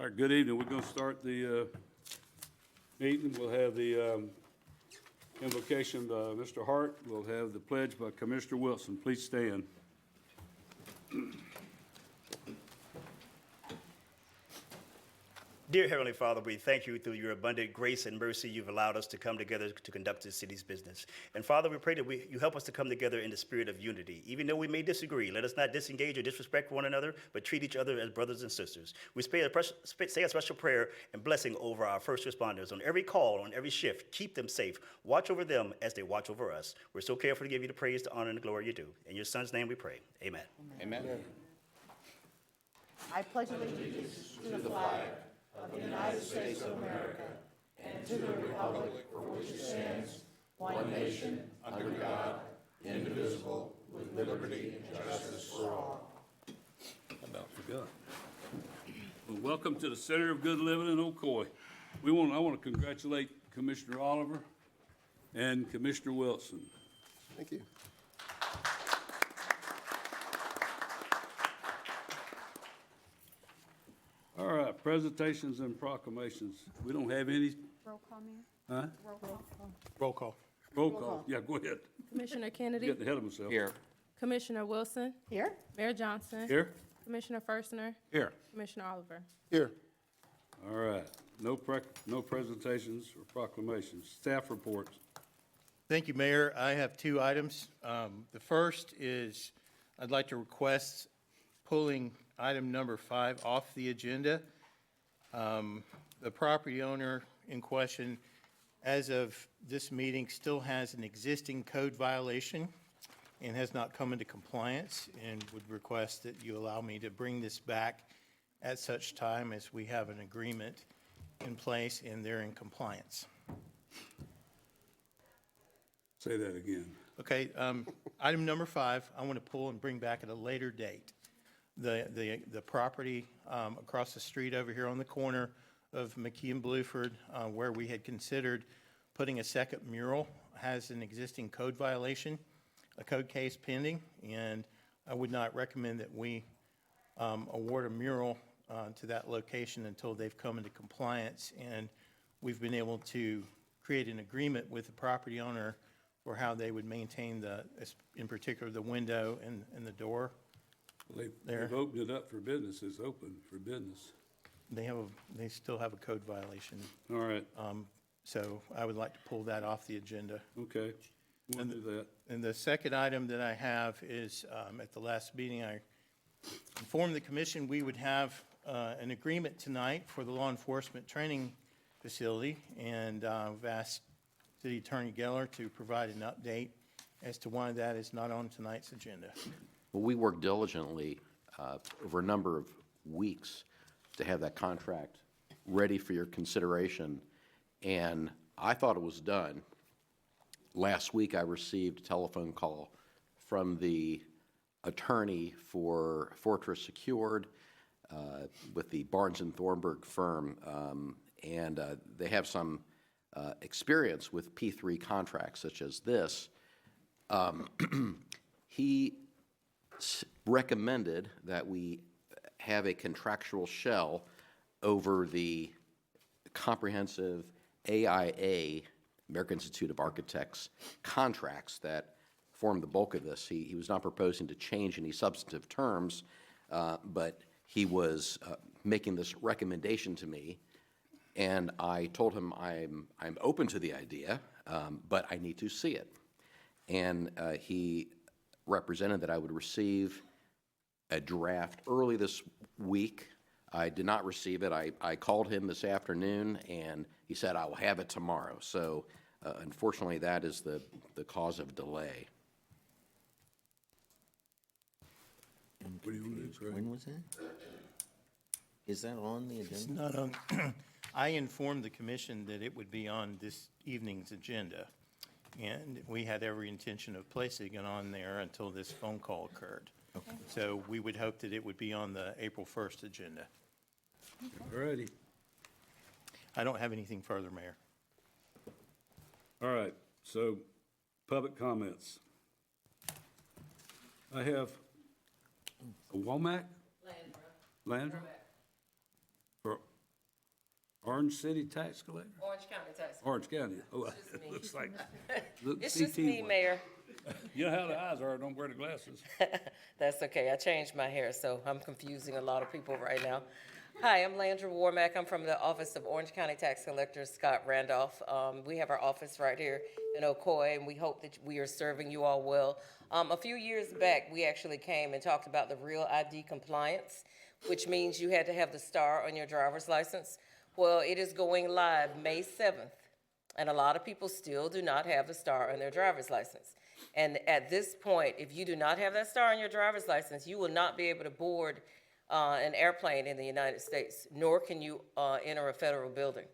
All right, good evening. We're going to start the meeting. We'll have the invocation by Mr. Hart. We'll have the pledge by Commissioner Wilson. Please stand. Dear Heavenly Father, we thank you through your abundant grace and mercy you've allowed us to come together to conduct this city's business. And Father, we pray that you help us to come together in the spirit of unity. Even though we may disagree, let us not disengage or disrespect one another, but treat each other as brothers and sisters. We say a special prayer and blessing over our first responders on every call, on every shift. Keep them safe. Watch over them as they watch over us. We're so careful to give you the praise, the honor, and the glory you do. In your Son's name we pray. Amen. Amen. I pledge allegiance to the flag of the United States of America and to the republic for which it stands, one nation, under God, indivisible, with liberty and justice for all. About forgot. Well, welcome to the Center of Good Living in Ocoee. I want to congratulate Commissioner Oliver and Commissioner Wilson. Thank you. All right, presentations and proclamations. We don't have any, Roll call, Mayor. huh? Roll call. Roll call. Roll call. Yeah, go ahead. Commissioner I'm Kennedy, getting ahead of myself. Here. Commissioner Wilson, Here? Mayor Johnson, Here? Commissioner Firstner, Here. Commissioner Oliver. Here. All right, no presentations or proclamations. Staff reports. Thank you, Mayor. I have two items. The first is I'd like to request pulling item number 5 off the agenda. The property owner in question, as of this meeting, still has an existing code violation and has not come into compliance, and would request that you allow me to bring this back at such time as we have an agreement in place and they're in compliance. Say that again. Okay, item number 5, I want to pull and bring back at a later date. The property across the street over here on the corner of McKee and Bluford, where we had considered putting a second mural, has an existing code violation, a code case pending, and I would not recommend that we award a mural to that location until they've come into compliance, and we've been able to create an agreement with the property owner for how they would maintain in particular, the window and the door. Well, There. they've opened it up for business. It's open for business. They still have a code violation. All right, So I would like to pull that off the agenda. okay. We'll do that. And the second item that I have is, at the last meeting, I informed the commission we would have an agreement tonight for the law enforcement training facility, and I've asked City Attorney Geller to provide an update as to why that is not on tonight's agenda. Well, we worked diligently over a number of weeks to have that contract ready for your consideration, and I thought it was done. Last week, I received a telephone call from the attorney for Fortress Secured with the Barnes & Thornburg firm, and they have some experience with P3 contracts such as this. He recommended that we have a contractual shell over the comprehensive AIA, American Institute of Architects, contracts that form the bulk of this. He was not proposing to change any substantive terms, but he was making this recommendation to me, and I told him I'm open to the idea, but I need to see it. And he represented that I would receive a draft early this week. I did not receive it. I called him this afternoon, and he said, I will have it tomorrow. So unfortunately, that is the cause of delay. What do you want to do, Craig? When was that? Is that on the It's agenda? not on, I informed the commission that it would be on this evening's agenda, and we had every intention of placing it on there until this phone call occurred. Okay. So we would hope that it would be on the April 1st agenda. All righty. I don't have anything further, Mayor. All right, so public comments. I have a Womack? Landra. For Orange City Tax Collector? Orange County Tax. Orange County. Oh, It's it just me. looks like. look, It's just CT me, one. Mayor. You know how the eyes are, don't wear the glasses. That's okay. I changed my hair, so I'm confusing a lot of people right now. Hi, I'm Landra Warmack. I'm from the Office of Orange County Tax Collector Scott Randolph. We have our office right here in Ocoee, and we hope that we are serving you all well. A few years back, we actually came and talked about the Real ID compliance, which means you had to have the star on your driver's license. Well, it is going live May 7th, and a lot of people still do not have the star on their driver's license. And at this point, if you do not have that star on your driver's license, you will not be able to board an airplane in the United States, nor can you enter a federal building.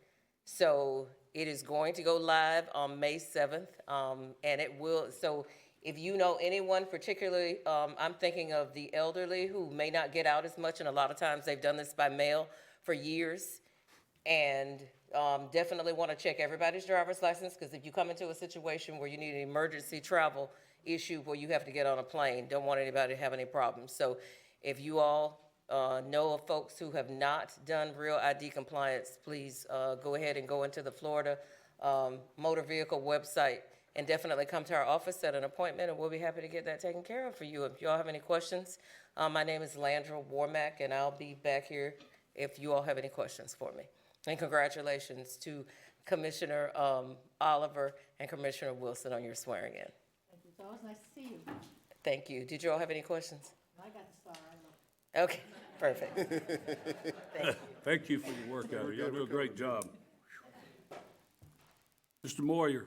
So it is going to go live on May 7th, and it will, so if you know anyone particularly, I'm thinking of the elderly who may not get out as much, and a lot of times they've done this by mail for years, and definitely want to check everybody's driver's license, because if you come into a situation where you need an emergency travel issue where you have to get on a plane, don't want anybody to have any problems. So if you all know of folks who have not done Real ID compliance, please go ahead and go into the Florida Motor Vehicle website and definitely come to our office, set an appointment, and we'll be happy to get that taken care of for you. If you all have any questions, my name is Landra Warmack, and I'll be back here if you all have any questions for me. And congratulations to Commissioner Oliver and Commissioner Wilson on your swearing in. Thank you. It's always nice to see you. Thank you. Did you all have any questions? I got the star, I know. Okay, perfect. Thank you. Thank you for your work out there. Y'all do a great job. Mr. Moyer.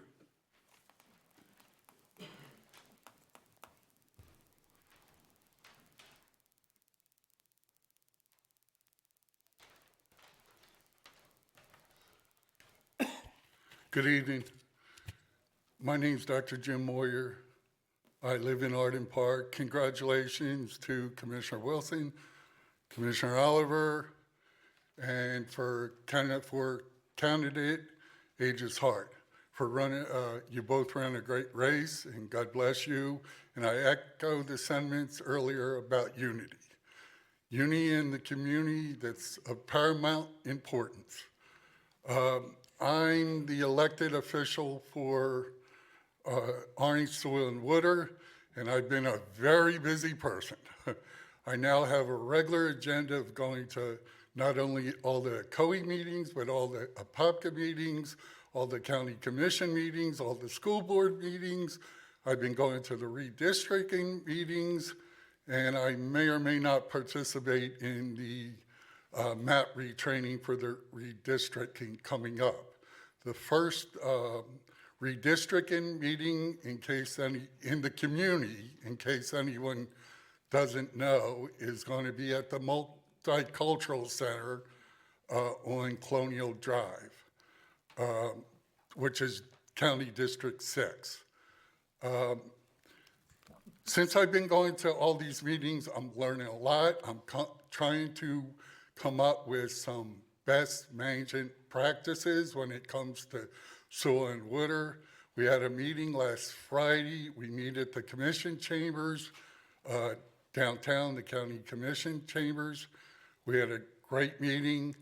Good evening. My name's Dr. Jim Moyer. I live in Arden Park. Congratulations to Commissioner Wilson, Commissioner Oliver, and for candidate Aegis Hart for running. You both ran a great race, and God bless you. And I echo the sentiments earlier about unity. Unity in the community, that's of paramount importance. I'm the elected official for Arnie, Soil, and Water, and I've been a very busy person. I now have a regular agenda of going to not only all the Ocoee meetings, but all the APOPCA meetings, all the county commission meetings, all the school board meetings. I've been going to the redistricting meetings, and I may or may not participate in the map retraining for the redistricting coming up. The first redistricting meeting, in the community, in case anyone doesn't know, is going to be at the Multicultural Center on Colonial Drive, which is County District 6. Since I've been going to all these meetings, I'm learning a lot. I'm trying to come up with some best management practices when it comes to soil and water. We had a meeting last Friday. We meet at the commission chambers, downtown, the county commission chambers. We had a great meeting.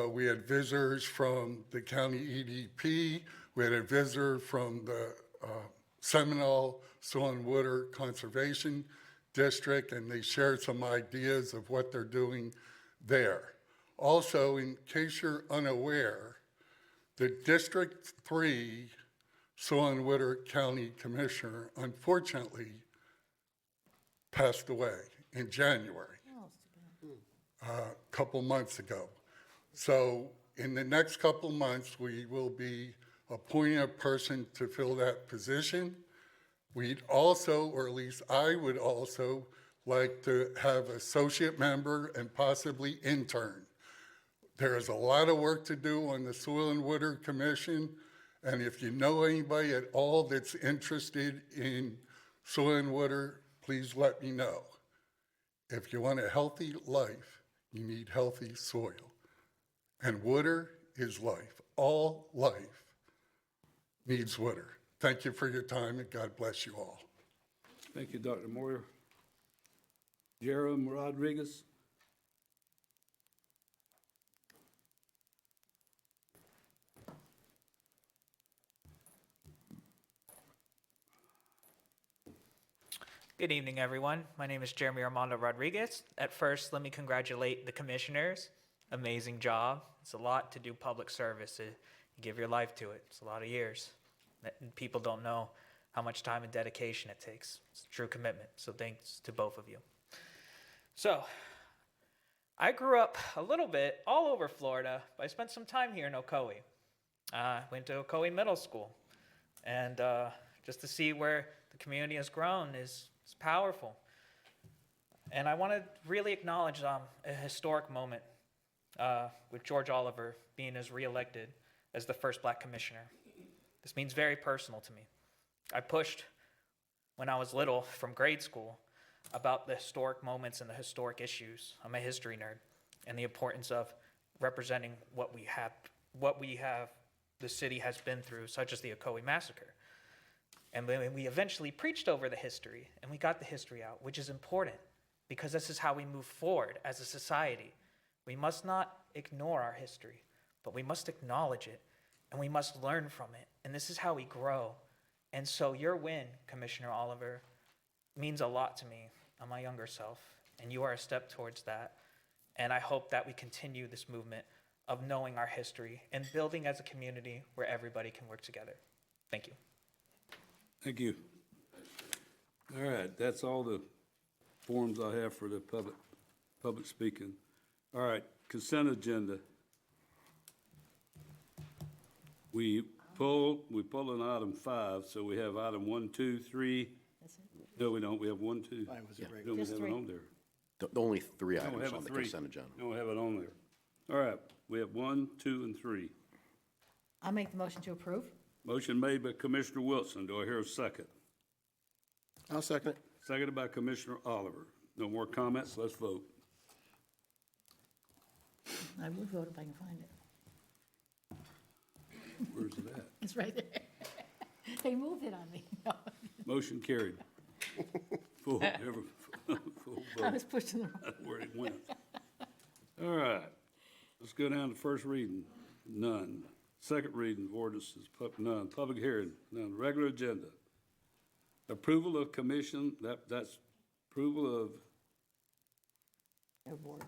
We had visitors from the county EDP. We had a visitor from the Seminole Soil and Water Conservation District, and they shared some ideas of what they're doing there. Also, in case you're unaware, the District 3 Soil and Water County Commissioner unfortunately passed away in January, a couple months ago. So in the next couple months, we will be appointing a person to fill that position. We'd also, or at least I would also, like to have associate member and possibly intern. There is a lot of work to do on the Soil and Water Commission, and if you know anybody at all that's interested in soil and water, please let me know. If you want a healthy life, you need healthy soil. And water is life. All life needs water. Thank you for your time, and God bless you all. Thank you, Dr. Moyer. Jerome Rodriguez. Good evening, everyone. My name is Jeremy Armando Rodriguez. At first, let me congratulate the commissioners. Amazing job. It's a lot to do public service. You give your life to it. It's a lot of years. People don't know how much time and dedication it takes. It's a true commitment. So thanks to both of you. So, I grew up a little bit all over Florida, but I spent some time here in Ocoee. Went to Ocoee Middle School. And just to see where the community has grown is powerful. And I want to really acknowledge a historic moment with George Oliver being as reelected as the first black commissioner. This means very personal to me. I pushed when I was little from grade school about the historic moments and the historic issues. I'm a history nerd, and the importance of representing what we have, the city has been through, such as the Ocoee Massacre. And we eventually preached over the history, and we got the history out, which is important, because this is how we move forward as a society. We must not ignore our history, but we must acknowledge it, and we must learn from it. And this is how we grow. And so your win, Commissioner Oliver, means a lot to me on my younger self, and you are a step towards that. And I hope that we continue this movement of knowing our history and building as a community where everybody can work together. Thank you. Thank you. All right, that's all the forms I have for the public speaking. All right, consent agenda. We pulled an item 5, so we have item 1, 2, 3. No, we don't. We have 1, 2. Don't we have it on there? The only 3 No, we items have on the 3. consent agenda. No, we have it on there. All right, we have 1, 2, and 3. I'll make the motion to approve. Motion made by Commissioner Wilson. Do I hear a second? I'll second it. Seconded by Commissioner Oliver. No more comments? Let's vote. I would vote if I can find it. Where's it at? It's right there. They moved it on me. No, Motion carried. Full I vote. was pushing the wrong. That's where it went. All right, let's go down to first reading. None. Second reading of ordinances, none. Public hearing, none. Regular agenda. Approval of commission, that's approval of, No boards.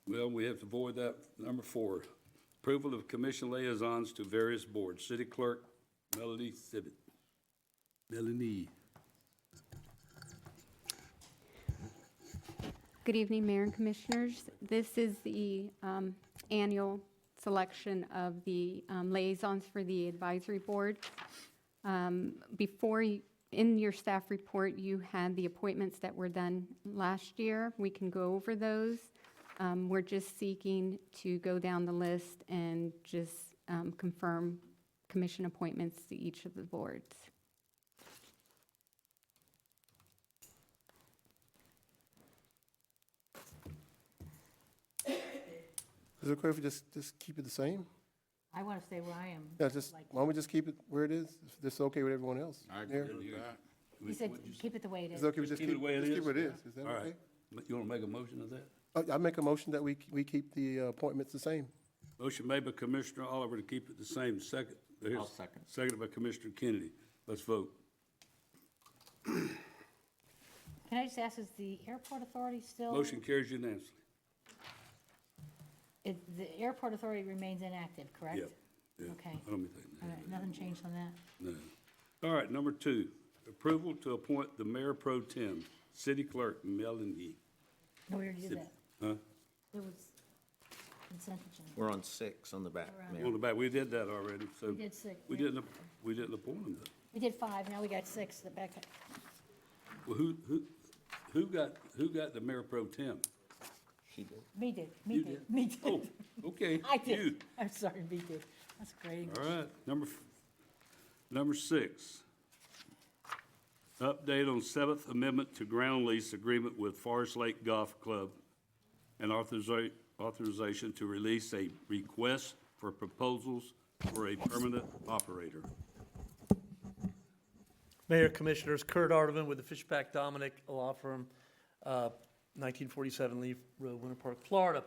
well, we have to void that. Number 4, approval of commission liaisons to various boards. City Clerk Melanie Sibbett. Melanie. Good evening, Mayor and Commissioners. This is the annual selection of the liaisons for the advisory board. In your staff report, you had the appointments that were done last year. We can go over those. We're just seeking to go down the list and just confirm commission appointments to each of the boards. Is it okay if we just keep it the same? I want to stay where I am. Yeah, why don't we just keep it where it is? If this is okay with everyone else? I There? agree with that. He said, keep it the way it Is is. it okay if we just Keep it the way it just keep is? what it is? Is that All okay? right. You want to make a motion of that? I make a motion that we keep the appointments the same. Motion made by Commissioner Oliver to keep it the same. Second. I'll second. Seconded by Commissioner Kennedy. Let's vote. Can I just ask, is the airport authority still? Motion carries unanimously. The airport authority remains inactive, correct? Yeah. Yeah. Okay. I don't mean that. All right, nothing changed on that? No. All right, number 2, approval to appoint the Mayor Pro Tem, City Clerk Melanie. No, we already did that. Huh? There was consent agenda. We're on 6 on the back, We're on- Mayor. On the back, we did that already, so. We did 6. We didn't appoint him though. We did 5, now we got 6, the back. Well, who got the Mayor Pro Tem? He did. Me did, me You did, did? me did. Oh, okay. I You. did. I'm sorry, me did. That's great English. All right, number 6. Update on 7th Amendment to Ground Lease Agreement with Forest Lake Golf Club and authorization to release a request for proposals for a permanent operator. Mayor, Commissioners, Kurt Ardovan with the Fishback Dominic Law Firm, 1947 Leaf Road, Winter Park, Florida.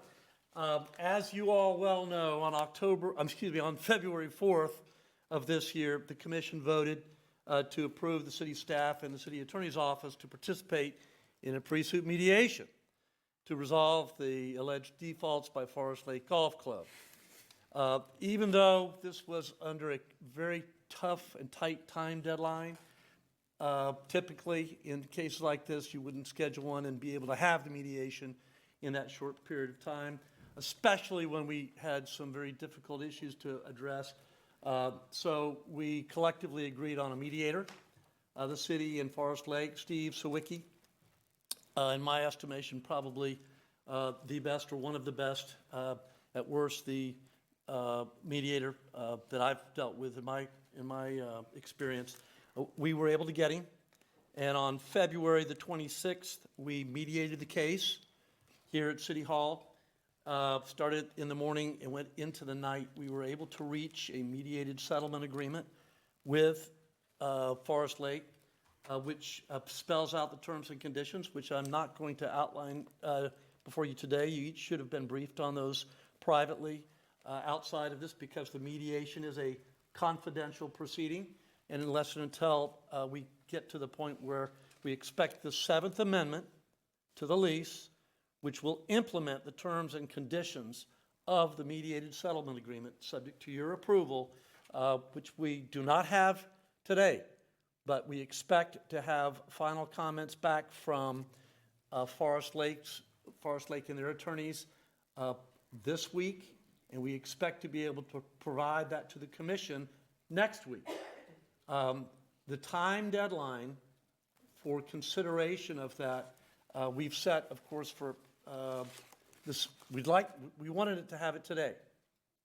As you all well know, on February 4th of this year, the commission voted to approve the city staff and the city attorney's office to participate in a pre-suit mediation to resolve the alleged defaults by Forest Lake Golf Club. Even though this was under a very tough and tight time deadline, typically in cases like this, you wouldn't schedule one and be able to have the mediation in that short period of time, especially when we had some very difficult issues to address. So we collectively agreed on a mediator, the city and Forest Lake, Steve Sawicki, in my estimation, probably the best or one of the best, at worst, the mediator that I've dealt with in my experience. We were able to get him, and on February the 26th, we mediated the case here at City Hall. Started in the morning and went into the night. We were able to reach a mediated settlement agreement with Forest Lake, which spells out the terms and conditions, which I'm not going to outline before you today. You each should have been briefed on those privately outside of this, because the mediation is a confidential proceeding, and unless and until we get to the point where we expect the Seventh Amendment to the lease, which will implement the terms and conditions of the mediated settlement agreement, subject to your approval, which we do not have today, but we expect to have final comments back from Forest Lake and their attorneys this week, and we expect to be able to provide that to the commission next week. The time deadline for consideration of that, we've set, of course, for this. We wanted it to have it today.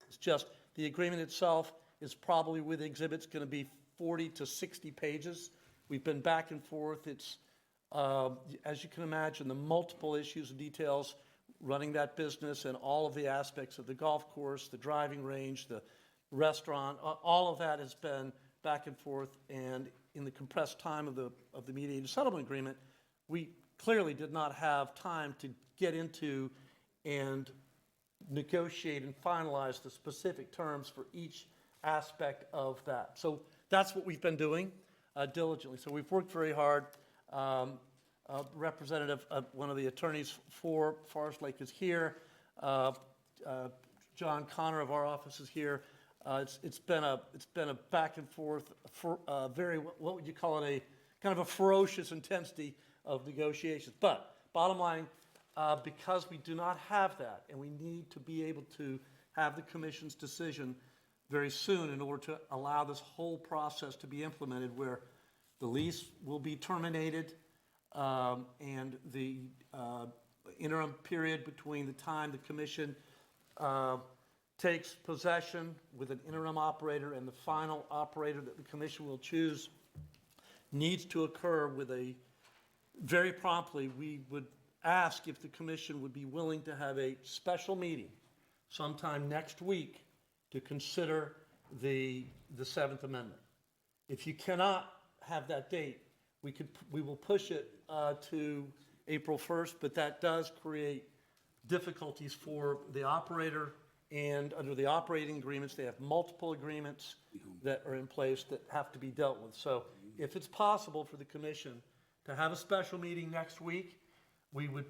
It's just the agreement itself is probably, with exhibits, going to be 40 to 60 pages. We've been back and forth. It's, as you can imagine, the multiple issues and details running that business and all of the aspects of the golf course, the driving range, the restaurant, all of that has been back and forth. And in the compressed time of the mediated settlement agreement, we clearly did not have time to get into and negotiate and finalize the specific terms for each aspect of that. So that's what we've been doing diligently. So we've worked very hard. Representative, one of the attorneys for Forest Lake is here. John Connor of our office is here. It's been a back and forth, very, what would you call it, a kind of a ferocious intensity of negotiations. But bottom line, because we do not have that, and we need to be able to have the commission's decision very soon in order to allow this whole process to be implemented, where the lease will be terminated, and the interim period between the time the commission takes possession with an interim operator and the final operator that the commission will choose needs to occur with a very promptly. We would ask if the commission would be willing to have a special meeting sometime next week to consider the Seventh Amendment. If you cannot have that date, we will push it to April 1st, but that does create difficulties for the operator, and under the operating agreements, they have multiple agreements that are in place that have to be dealt with. So if it's possible for the commission to have a special meeting next week, we would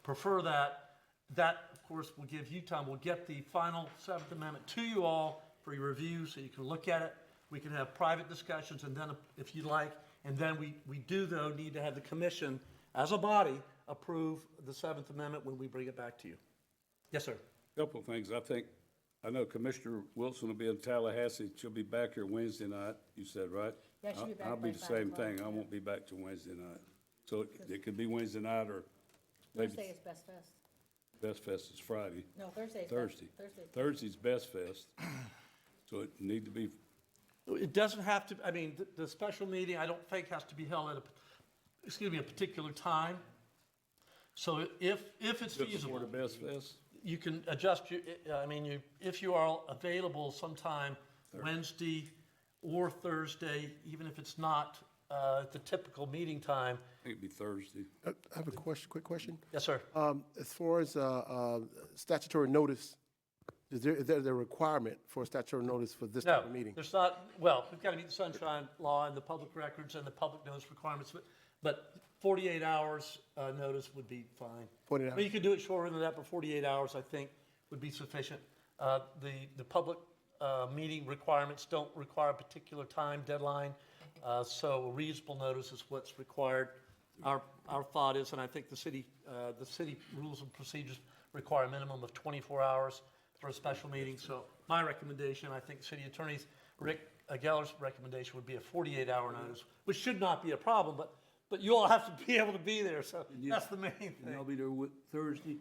prefer that. That, of course, will give you time. We'll get the final Seventh Amendment to you all for your review so you can look at it. We can have private discussions, and then, if you'd like, and then we do, though, need to have the commission, as a body, approve the Seventh Amendment when we bring it back to you. Yes, sir. Couple of things. I know Commissioner Wilson will be in Tallahassee. She'll be back here Wednesday night, you said, right? Yeah, she'll be back I'll by be the 5 same o'clock, thing. I won't be back till Wednesday night. So it could be Wednesday night, or maybe Thursday is Best Fest. Best Fest is Friday. No, Thursday's Thursday. Thursday's. Thursday's Best Fest. So it need to be, It doesn't have to, I mean, the special meeting, I don't think, has to be held at a particular time. So if it's just feasible, for the Best Fest. you can adjust your, if you are available sometime Wednesday or Thursday, even if it's not the typical meeting time. I think it'd be Thursday. I have a quick question. Yes, sir. As far as statutory notice, Is there a requirement for a statutory notice for this No, type of meeting? there's not, well, we've got to meet the sunshine law and the public records and the public notice requirements, but 48 hours notice would be fine. 48 I mean, you could do it shorter than that, but 48 hours, I think, would be sufficient. The public meeting requirements don't require a particular time deadline, so a reasonable notice is what's required. Our thought is, and I think the city rules and procedures require a minimum of 24 hours for a special meeting. So my recommendation, I think city attorney's Rick Geller's recommendation would be a 48-hour notice, which should not be a problem, but you all have to be able to be there, so that's the main And I'll thing. be there Thursday.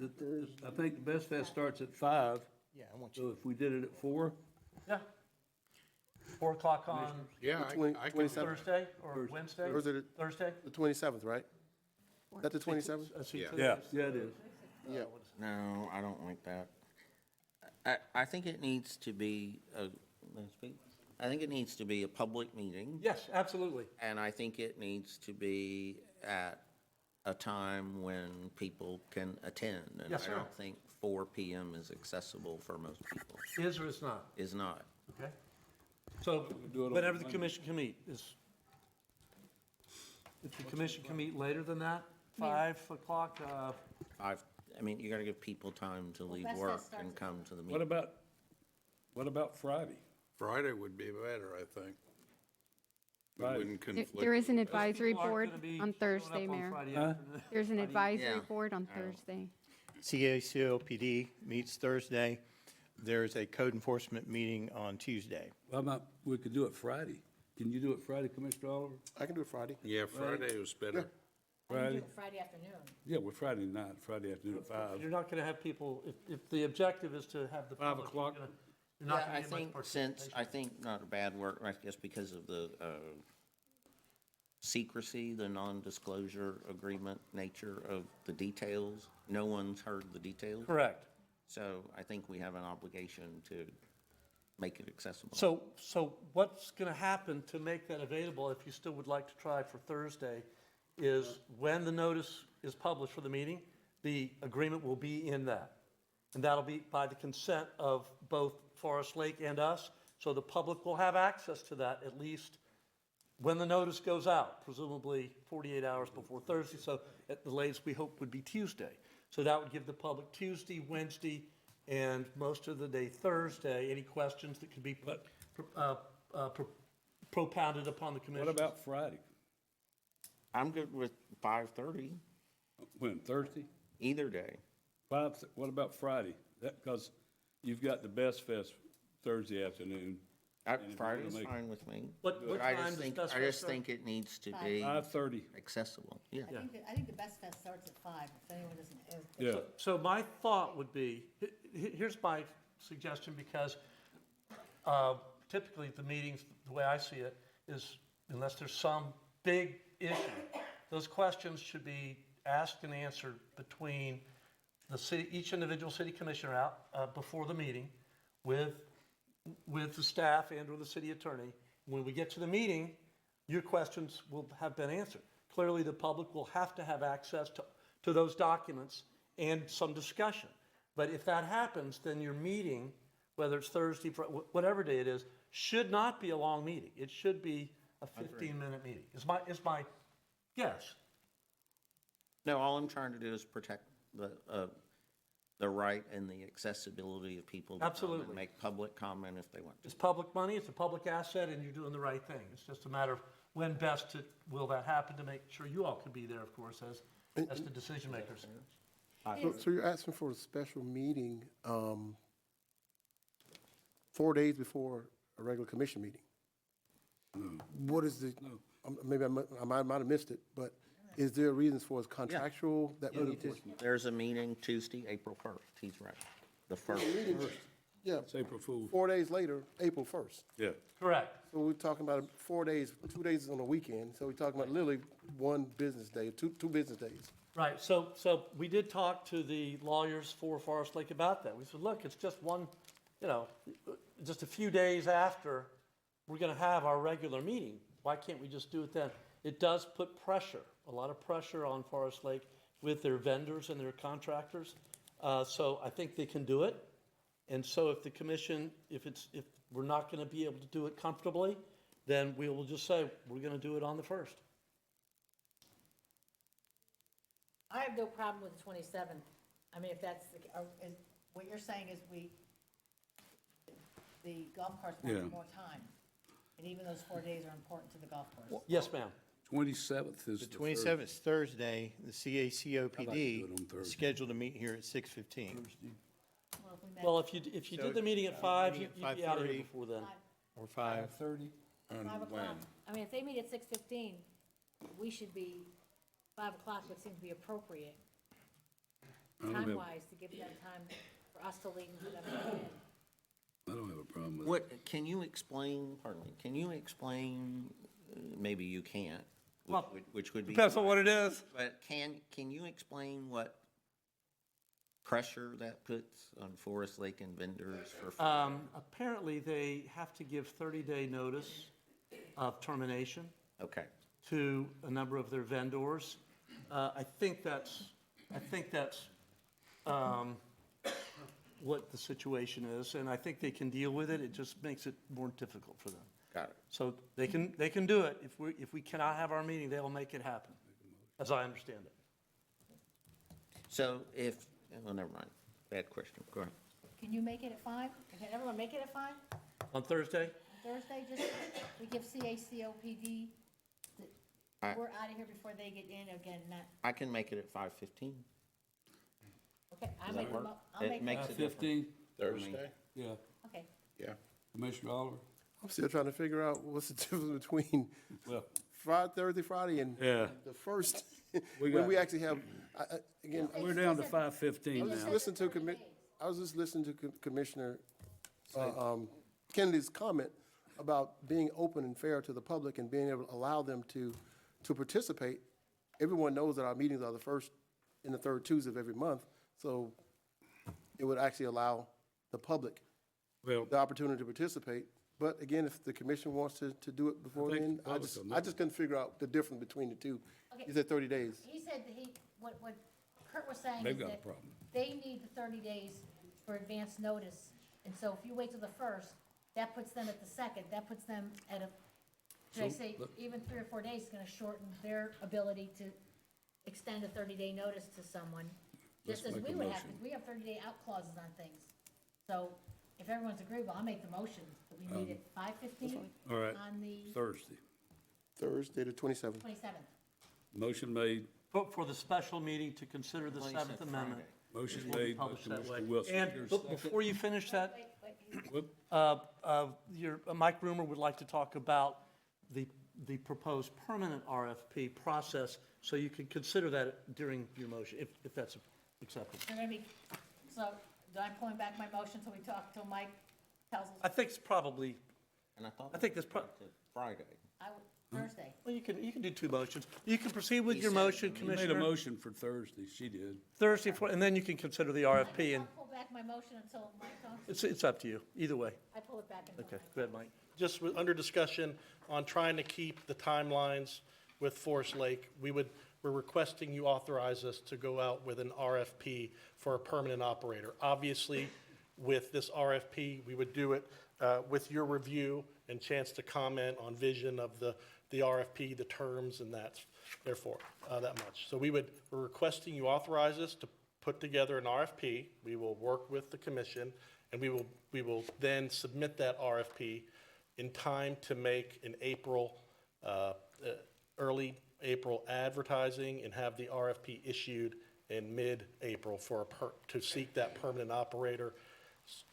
I think the Best Fest starts at 5. Yeah, I want So if we did it at 4, Yeah. 4 o'clock on Yeah, I can. Thursday or Wednesday? Thursday? The 27th, right? Is that the 27th? Yeah. yeah, it is. Yeah. No, I don't like that. I think it needs to be, may I speak? I think it needs to be a public meeting, Yes, absolutely. and I think it needs to be at a time when people can attend. Yes, sir. And I don't think 4 PM is accessible for most people, Is or is not? is not. Okay. So do it on whenever the Monday. commission can meet is, if the commission can meet later than that, 5 o'clock, I mean, you gotta give people time to leave work and come to the What meeting. about Friday? Friday would be better, I think. Friday. Wouldn't conflict. There is an advisory people aren't board gonna be on showing up Thursday, on Mayor. Friday Huh? afternoon. There's an advisory Yeah. board on Thursday. CACOPD meets Thursday. There's a code enforcement meeting on Tuesday. How about, we could do it Friday? Can you do it Friday, Commissioner Oliver? I can do it Friday. Yeah, Friday was better. Friday? Friday afternoon. Yeah, we're Friday night, Friday afternoon at 5. You're not going to have people, if the objective is to have the. 5 public, o'clock? you're not Yeah, gonna I get much think participation. I think not a bad word, I guess because of the secrecy, the non-disclosure agreement nature of the details. No one's heard the details. Correct. So I think we have an obligation to make it accessible. So what's going to happen to make that available, if you still would like to try for Thursday, is when the notice is published for the meeting, the agreement will be in that. And that'll be by the consent of both Forest Lake and us, so the public will have access to that at least when the notice goes out, presumably 48 hours before Thursday, so at the latest we hope would be Tuesday. So that would give the public Tuesday, Wednesday, and most of the day Thursday, any questions that could be propounded upon the commission. What about Friday? I'm good with 5:30, When, Thursday? either day. What about Friday? Because you've got the Best Fest Thursday afternoon. And if you wanna Friday's make- fine with me. What But I time just does think, Best I Fest just start? think it needs to be 5:30. accessible, yeah. I think the Best Fest starts at 5, if anyone doesn't. Yeah. So my thought would be, here's my suggestion, because typically the meetings, the way I see it, is unless there's some big issue, those questions should be asked and answered between the city, each individual city commissioner out before the meeting with the staff and or the city attorney. When we get to the meeting, your questions will have been answered. Clearly, the public will have to have access to those documents and some discussion. But if that happens, then your meeting, whether it's Thursday, whatever day it is, should not be a long meeting. It should be a 15-minute meeting, is my guess. No, all I'm trying to do is protect the right and the accessibility of people to come Absolutely. and make public comment if they want to. It's public money, it's a public asset, and you're doing the right thing. It's just a matter of when best will that happen, to make sure you all can be there, of course, as the decision makers. So you're asking for a special meeting 4 days before a regular commission meeting? What is the, maybe I might have missed it, but is there a reason for it's contractual that we need to? There's a meeting Tuesday, April 1st, he's right, the first. Yeah, It's April Fool's. 4 days later, April 1st. Yeah. Correct. So we're talking about 4 days, 2 days is on a weekend, so we're talking about literally one business day, two business days. Right, so we did talk to the lawyers for Forest Lake about that. We said, look, it's just one, just a few days after we're gonna have our regular meeting. Why can't we just do it then? It does put pressure, a lot of pressure on Forest Lake with their vendors and their contractors. So I think they can do it. And so if the commission, if we're not going to be able to do it comfortably, then we will just say, we're going to do it on the 1st. I have no problem with the 27th. I mean, if that's, what you're saying is the golf course Yeah. wants more time. And even those 4 days are important to the golf course. Yes, ma'am. 27th is The the 27th is Thursday, the I'd like to do it on CACOPD Thursday. is scheduled to meet here at 6:15. Well, if we met Well, if you did the meeting at 5, meeting you'd at be out of here 5:30. before then. Or 5:30. 5 o'clock, I mean, if they meet at 6:15, we should be, 5 o'clock would seem to be appropriate, I don't have- time-wise, to give them time for us to leave and for them to come in. I don't have a problem with it. What, can you explain, pardon me, can you explain, maybe you can't, Well, which would be. Depends on what it is. But can you explain what pressure that puts on Forest Lake and vendors for? Apparently, they have to give 30-day notice of termination Okay, to a number of their vendors. I think that's what the situation is, and I think they can deal with it. It just makes it more difficult for them. got it. So they can do it. If we cannot have our meeting, they'll make it happen, as I understand it. So well, never mind, bad question, go ahead. Can you make it at 5? Can everyone make it at 5? On Thursday? Thursday, just, we give CACOPD, we're out of here before they get in again, not, I can make it at 5:15. okay, I'll Does make that them work? up, I'll It make makes them. a difference. 15? Thursday? Yeah. Okay, Yeah. Commissioner Oliver? I'm still trying to figure out what's the difference between Well, Thursday, Friday, and Yeah. the first, We when got- we actually have, again, we're down to 5:15 I was just now. listening to I was just listening to Commissioner Kennedy's comment about being open and fair to the public and being able to allow them to participate. Everyone knows that our meetings are the first and the third Tuesday of every month, so it would actually allow the public Well, the opportunity to participate. But again, if the commission wants to do it before think then, the public will know. I just couldn't figure out the difference between the two. Okay. You said 30 days. he said that what Kurt was saying They've is got a that problem. they need the 30 days for advance notice, and so if you wait till the 1st, that puts them at the 2nd, that puts them at a, should I So, say, look- even 3 or 4 days is gonna shorten their ability to extend a 30-day notice to someone, Let's just as make we a would have, motion. because we have 30-day out clauses on things. So if everyone's agreeable, I'll make the motion that we meet at 5:15 all right, on the Thursday. Thursday, the 27th. 27th. Motion made, For the special meeting to consider the Well, you said 7th Amendment. motion Will be made by published that way. Commissioner Wilson. And before you finish that, Whoop. Mike Rumor would like to talk about the proposed permanent RFP process, so you can consider that during your motion, if that's acceptable. They're gonna be, so, do I pulling back my motion till we talk, till Mike tells I us, think it's probably, And I think that's Friday. Thursday? well, you can do two motions. You can proceed with your motion, He made a Commissioner, motion for Thursday, she did. Thursday, and then you can consider the RFP, and I'll pull back my motion until Mike talks. it's up to you, either way. I pull it back until Okay, Mike. go ahead, Mike. Just under discussion on trying to keep the timelines with Forest Lake, we're requesting you authorize us to go out with an RFP for a permanent operator. Obviously, with this RFP, we would do it with your review and chance to comment on vision of the RFP, the terms, and that's therefore that much. So we're requesting you authorize us to put together an RFP. We will work with the commission, and we will then submit that RFP in time to make an early April advertising and have the RFP issued in mid-April to seek that permanent operator.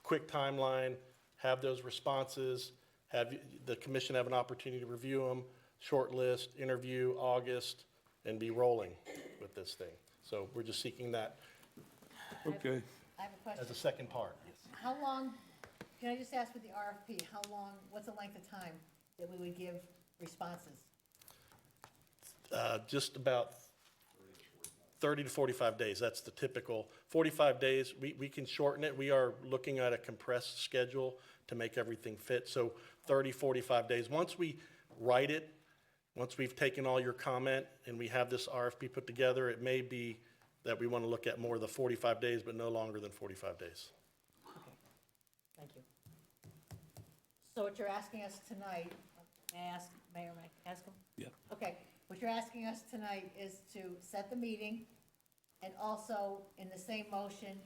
Quick timeline, have those responses, have the commission have an opportunity to review them, shortlist, interview, August, and be rolling with this thing. So we're just seeking that Okay. I have a as a question. second part. How long, can I just ask with the RFP, how long, what's the length of time that we would give responses? Just about 30 to 45 days. That's the typical. 45 days, we can shorten it. We are looking at a compressed schedule to make everything fit. So 30, 45 days. Once we write it, once we've taken all your comment and we have this RFP put together, it may be that we want to look at more of the 45 days, but no longer than 45 days. So what you're asking us tonight, may I ask, Mayor, may I ask him? Yeah. Okay, what you're asking us tonight is to set the meeting and also in the same motion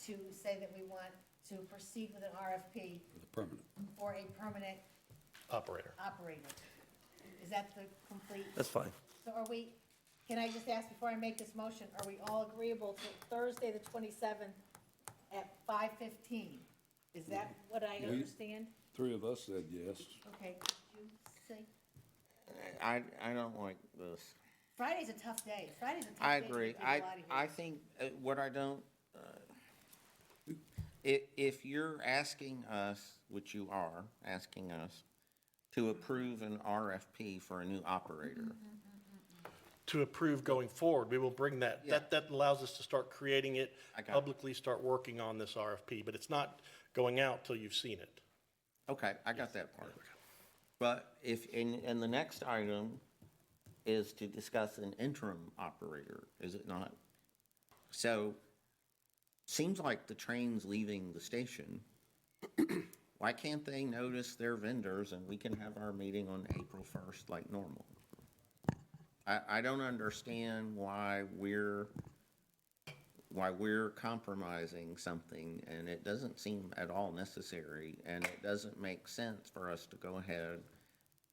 to say that we want to proceed with an RFP For the permanent. for a permanent Operator. operator. Is that the complete? That's fine. So are we, can I just ask before I make this motion, are we all agreeable to Thursday, the 27th at 5:15? Is that what I understand? 3 of us said yes. Okay, did you say? I don't like this. Friday's a tough day. Friday's a tough day. I to get agree. people out of here. I think what I don't, if you're asking us, which you are, asking us to approve an RFP for a new operator, To approve going forward, we will bring that. Yeah. That allows us to start creating it, I got it. publicly start working on this RFP, but it's not going out till you've seen it. okay, I got that part. But if, and the next item is to discuss an interim operator, is it not? So, seems like the train's leaving the station. Why can't they notice their vendors and we can have our meeting on April 1st like normal? I don't understand why we're compromising something, and it doesn't seem at all necessary, and it doesn't make sense for us to go ahead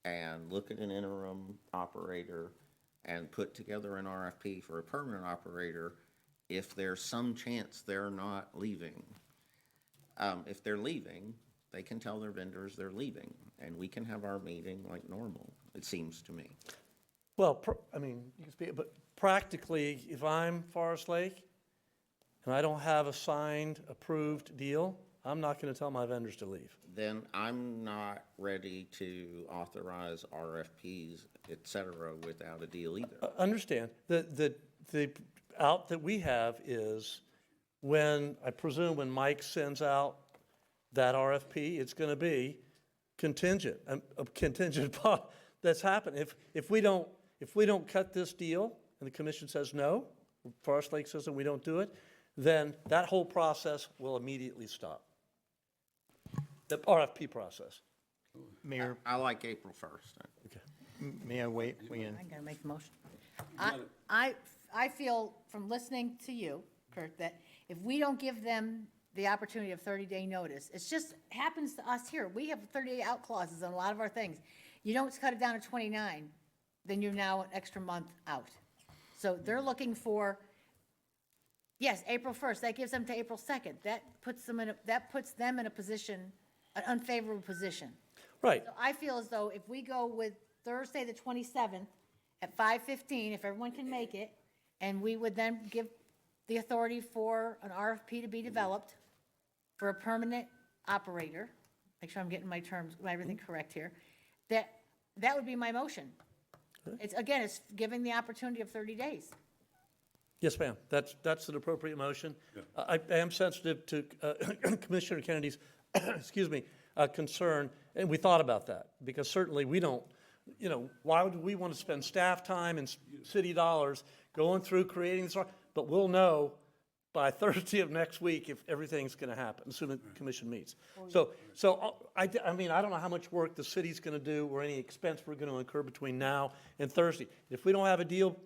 and look at an interim operator and put together an RFP for a permanent operator if there's some chance they're not leaving. If they're leaving, they can tell their vendors they're leaving, and we can have our meeting like normal, it seems to me. Well, I mean, you can speak, but practically, if I'm Forest Lake and I don't have a signed, approved deal, I'm not going to tell my vendors to leave. Then I'm not ready to authorize RFPs, et cetera, without a deal either. Understand, the out that we have is when, I presume when Mike sends out that RFP, it's going to be contingent, a contingent upon that's happened. If we don't cut this deal and the commission says no, Forest Lake says that we don't do it, then that whole process will immediately stop. The RFP process. Mayor, I like April 1st. may I weigh in? I'm gonna make the motion. I feel from listening to you, Kurt, that if we don't give them the opportunity of 30-day notice, it just happens to us here. We have 30-day out clauses on a lot of our things. You don't cut it down to 29, then you're now an extra month out. So they're looking for, yes, April 1st, that gives them to April 2nd. That puts them in a position, an unfavorable position. Right. So I feel as though if we go with Thursday, the 27th, at 5:15, if everyone can make it, and we would then give the authority for an RFP to be developed for a permanent operator, make sure I'm getting my terms, everything correct here, that would be my motion. It's, again, it's giving the opportunity of 30 days. Yes, ma'am. That's an appropriate motion. I am sensitive to Commissioner Kennedy's, excuse me, concern, and we thought about that, because certainly we don't, why would we want to spend staff time and city dollars going through creating this, but we'll know by Thursday of next week if everything's going to happen, assuming the commission meets. So I mean, I don't know how much work the city's going to do or any expense we're going to incur between now and Thursday. If we don't have a deal,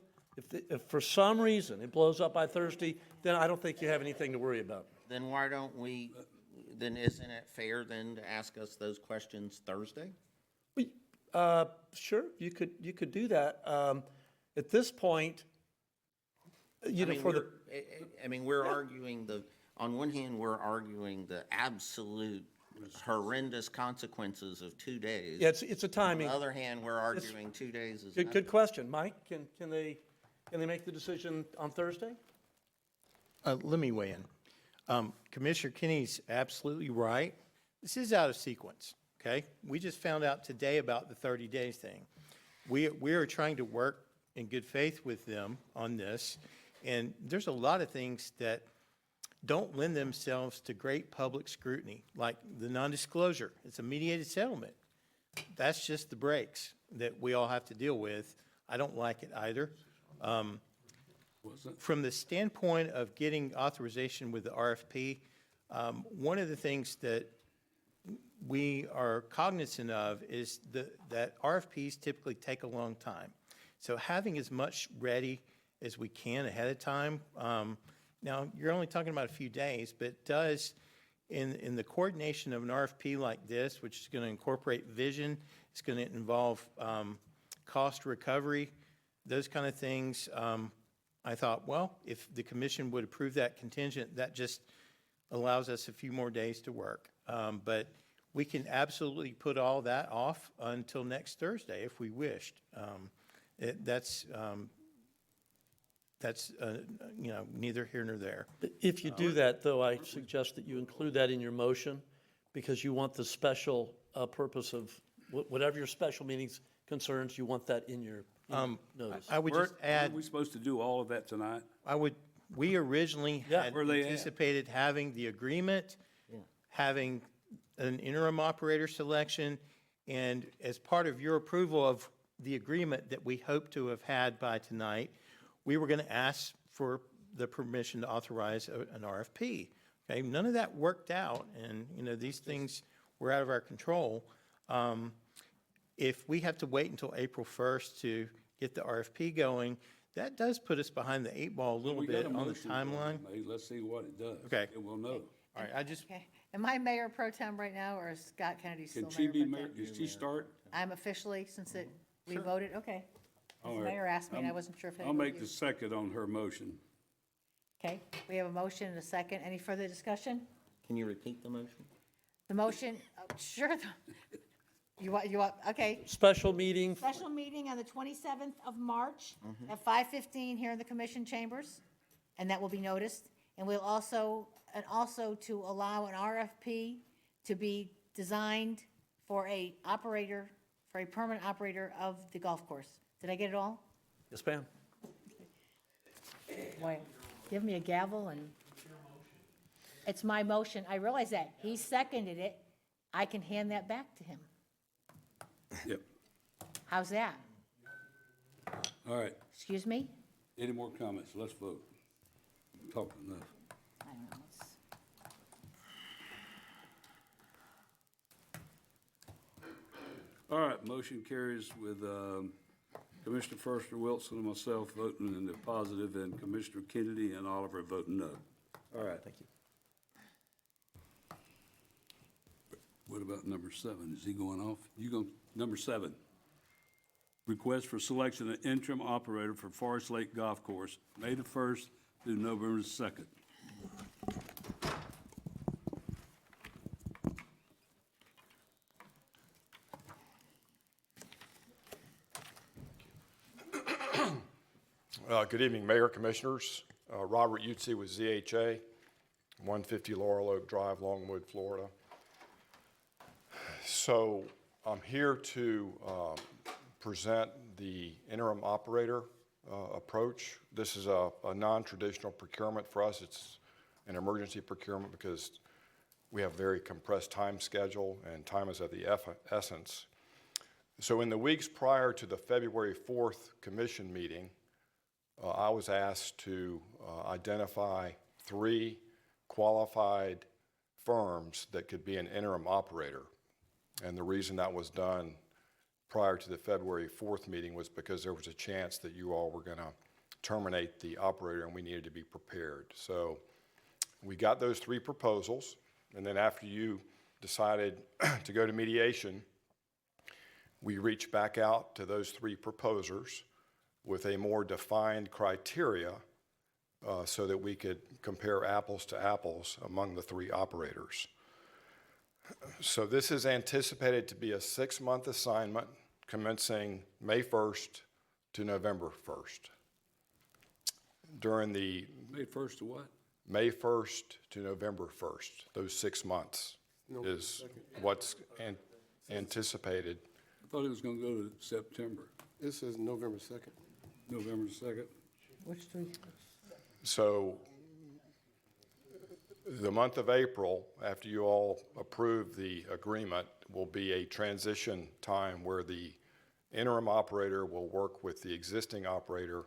if for some reason it blows up by Thursday, then I don't think you have anything to worry about. Then why don't we, then isn't it fair then to ask us those questions Thursday? Sure, you could do that. At this point, we're arguing on one hand, we're arguing the absolute horrendous consequences of 2 days. Yeah, it's a timing. On the other hand, we're arguing 2 days is Good question. Mike, can they make the decision on Thursday? Let me weigh in. Commissioner Kenny's absolutely right. This is out of sequence, okay? We just found out today about the 30 days thing. We are trying to work in good faith with them on this, and there's a lot of things that don't lend themselves to great public scrutiny, like the non-disclosure. It's a mediated settlement. That's just the breaks that we all have to deal with. I don't like it either. From the standpoint of getting authorization with the RFP, one of the things that we are cognizant of is that RFPs typically take a long time. So having as much ready as we can ahead of time, now, you're only talking about a few days, but it does, in the coordination of an RFP like this, which is going to incorporate vision, it's going to involve cost recovery, those kind of things. I thought, well, if the commission would approve that contingent, that just allows us a few more days to work. But we can absolutely put all that off until next Thursday if we wished. That's neither here nor there. If you do that, though, I suggest that you include that in your motion, because you want the special purpose of, whatever your special meetings concerns, you want that in your notice. I would just add, Aren't we supposed to do all of that tonight? we originally had Where they at? anticipated having the agreement, having an interim operator selection, and as part of your approval of the agreement that we hope to have had by tonight, we were going to ask for the permission to authorize an RFP. Okay, none of that worked out, and, these things were out of our control. If we have to wait until April 1st to get the RFP going, that does put us behind the 8 ball a little We got bit a on the motion timeline. made. Let's see what it does. Okay. And we'll know. All right, Okay. Am I mayor pro tem right now, or is Scott Kennedy still Can mayor she pro be tem? mayor? Did she start? I'm officially, since we voted, okay. All The right. mayor asked me, and I wasn't sure if. I'll make the second on her motion. Okay, we have a motion and a second. Any further discussion? Can you repeat the motion? The motion, sure. You want, okay. Special meeting, Special meeting on the 27th of March at 5:15 here in the commission chambers, and that will be noticed. And we'll also to allow an RFP to be designed for a permanent operator of the golf course. Did I get it all? yes, ma'am. Wait, give me a gavel and. It's my motion. I realize that. He seconded it. I can hand that back to him. Yep. How's that? All right. Excuse me? Any more comments? Let's vote. Talked enough. I don't know. All right, motion carries with Commissioner Forster Wilson and myself voting in the positive, and Commissioner Kennedy and Oliver voting no. All right. Thank you. What about number 7? Is he going off? You go, number 7. Request for selection of interim operator for Forest Lake Golf Course, May the 1st through November the 2nd. Good evening, Mayor, Commissioners. Robert Utze with ZHA, 150 Laurel Oak Drive, Longwood, Florida. So I'm here to present the interim operator approach. This is a non-traditional procurement for us. It's an emergency procurement because we have a very compressed time schedule, and time is of the essence. So in the weeks prior to the February 4th commission meeting, I was asked to identify 3 qualified firms that could be an interim operator. And the reason that was done prior to the February 4th meeting was because there was a chance that you all were going to terminate the operator, and we needed to be prepared. So we got those 3 proposals, and then after you decided to go to mediation, we reached back out to those 3 proposers with a more defined criteria so that we could compare apples to apples among the 3 operators. So this is anticipated to be a 6-month assignment commencing May 1st to November 1st. During the May 1st to what? May 1st to November 1st, those 6 months is what's anticipated. I thought it was going to go to September. This says November 2nd. November the 2nd. Which 3? So the month of April, after you all approve the agreement, will be a transition time where the interim operator will work with the existing operator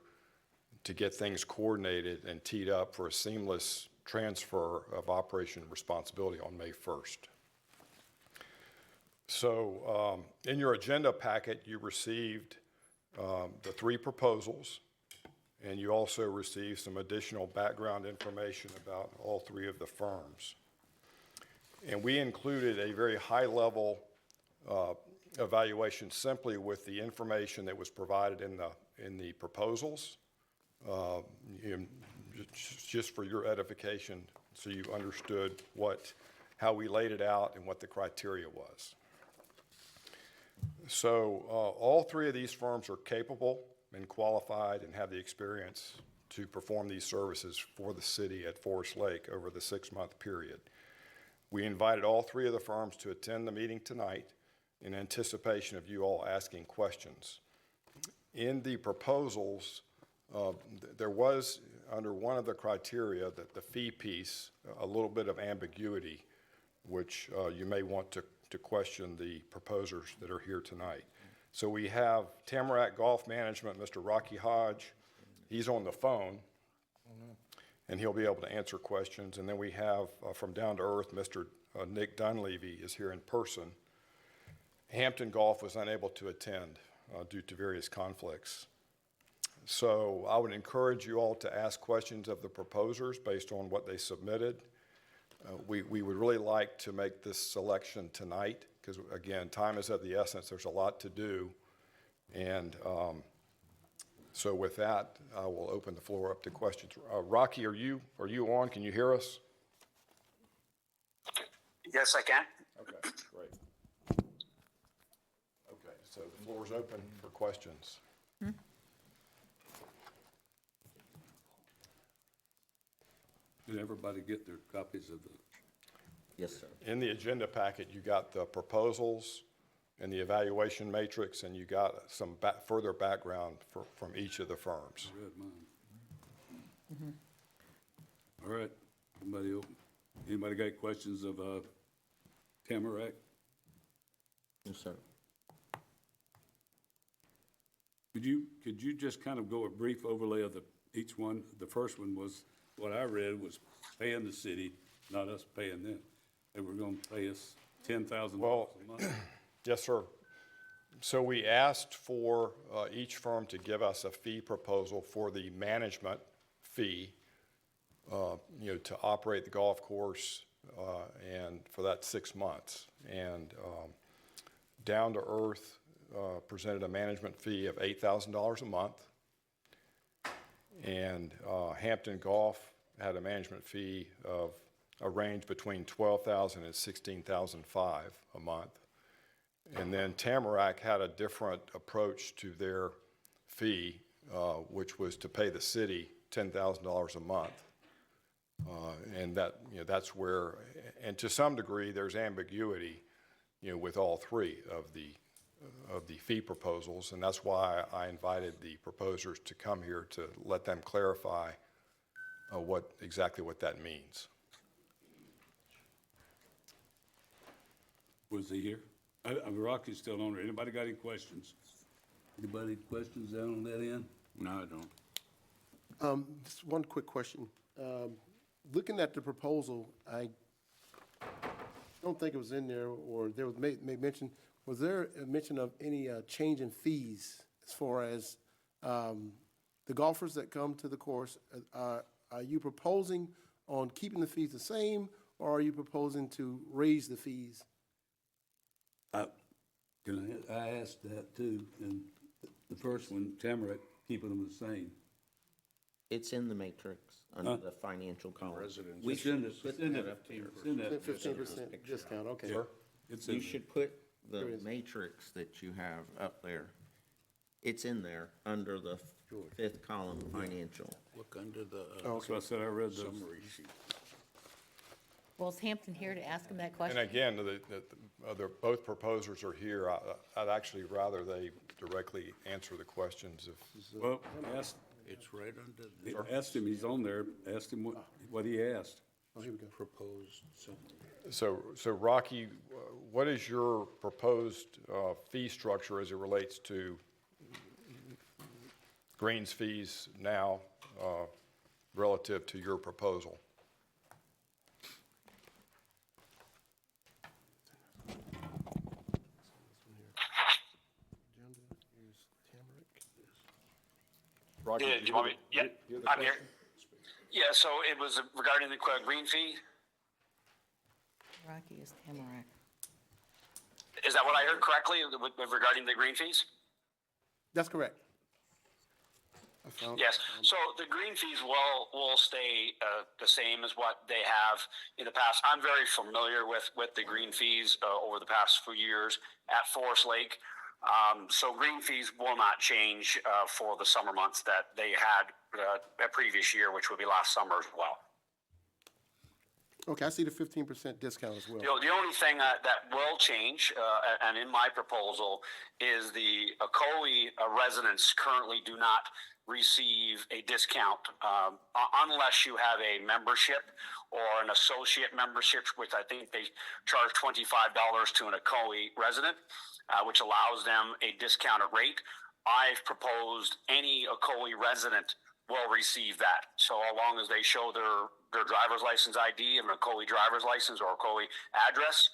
to get things coordinated and teed up for a seamless transfer of operation responsibility on May 1st. So in your agenda packet, you received the 3 proposals, and you also received some additional background information about all 3 of the firms. And we included a very high-level evaluation simply with the information that was provided in the proposals, just for your edification, so you understood how we laid it out and what the criteria was. So all 3 of these firms are capable and qualified and have the experience to perform these services for the city at Forest Lake over the 6-month period. We invited all 3 of the firms to attend the meeting tonight in anticipation of you all asking questions. In the proposals, there was, under one of the criteria, that the fee piece, a little bit of ambiguity, which you may want to question the proposers that are here tonight. So we have Tamarack Golf Management, Mr. Rocky Hodge. He's on the phone, and he'll be able to answer questions. And then we have from Down to Earth, Mr. Nick Dunleavy is here in person. Hampton Golf was unable to attend due to various conflicts. So I would encourage you all to ask questions of the proposers based on what they submitted. We would really like to make this selection tonight because, again, time is of the essence. There's a lot to do. And so with that, I will open the floor up to questions. Rocky, are you on? Can you hear us? Yes, I can. Okay, great. Okay, so the floor is open for questions. Did everybody get their copies of the? Yes, sir. In the agenda packet, you got the proposals and the evaluation matrix, and you got some further background from each of the firms. I read mine. All right, anybody got questions of Tamarack? Yes, sir. Could you just kind of go a brief overlay of each one? The first one was, what I read was paying the city, not us paying them. They were going to pay us $10,000 a month. Yes, sir. So we asked for each firm to give us a fee proposal for the management fee, to operate the golf course, and for that 6 months. And Down to Earth presented a management fee of $8,000 a month. And Hampton Golf had a management fee of a range between $12,000 and $16,500 a month. And then Tamarack had a different approach to their fee, which was to pay the city $10,000 a month. And that's where, and to some degree, there's ambiguity, with all 3 of the fee proposals, and that's why I invited the proposers to come here to let them clarify exactly what that means. Was he here? Rocky's still on there. Anybody got any questions? Anybody questions down on that end? No, I don't. Just one quick question. Looking at the proposal, I don't think it was in there, or there was was there a mention of any change in fees as far as the golfers that come to the course? Are you proposing on keeping the fees the same, or are you proposing to raise the fees? I asked that too, and the first one, Tamarack, keeping them the same. It's in the matrix under the financial column. We It's in should put the- that up there. 15% discount, okay. Sure. You should put the matrix that you have up there. It's in there under the 5th column, financial. Look under the That's what I said, I read those. summary sheet. Well, is Hampton here to ask him that And question? again, both proposers are here. I'd actually rather they directly answer the questions if. Well, It's right under asked him, he's on there, asked him what he asked. Oh, here we go. proposed summary. So Rocky, what is your proposed fee structure as it relates to Green's fees now relative to your proposal? Rocky, Do you want me? Yeah, I'm here. Yeah, so it was regarding the green fee. Rocky is Tamarack. Is that what I heard correctly regarding the green fees? That's correct. Yes, so the green fees will stay the same as what they have in the past. I'm very familiar with the green fees over the past few years at Forest Lake. So green fees will not change for the summer months that they had a previous year, which would be last summer as well. Okay, I see the 15% discount as well. The only thing that will change, and in my proposal, is the Ocoee residents currently do not receive a discount unless you have a membership or an associate membership, which I think they charge $25 to an Ocoee resident, which allows them a discounted rate. I've proposed any Ocoee resident will receive that. So as long as they show their driver's license ID and an Ocoee driver's license or Ocoee address,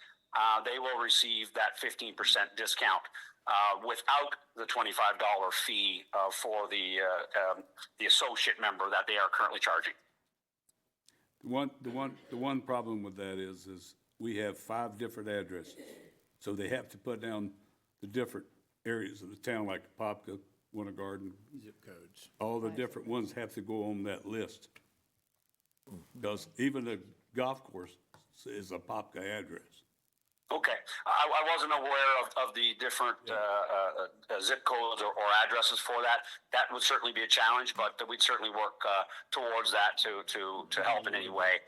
they will receive that 15% discount without the $25 fee for the associate member that they are currently charging. The one problem with that is we have 5 different addresses. So they have to put down the different areas of the town, like Popka, Winter Garden. Zip codes. All the different ones have to go on that list. Because even the golf course is a Popka address. Okay, I wasn't aware of the different zip codes or addresses for that. That would certainly be a challenge, but we'd certainly work towards that to help in any way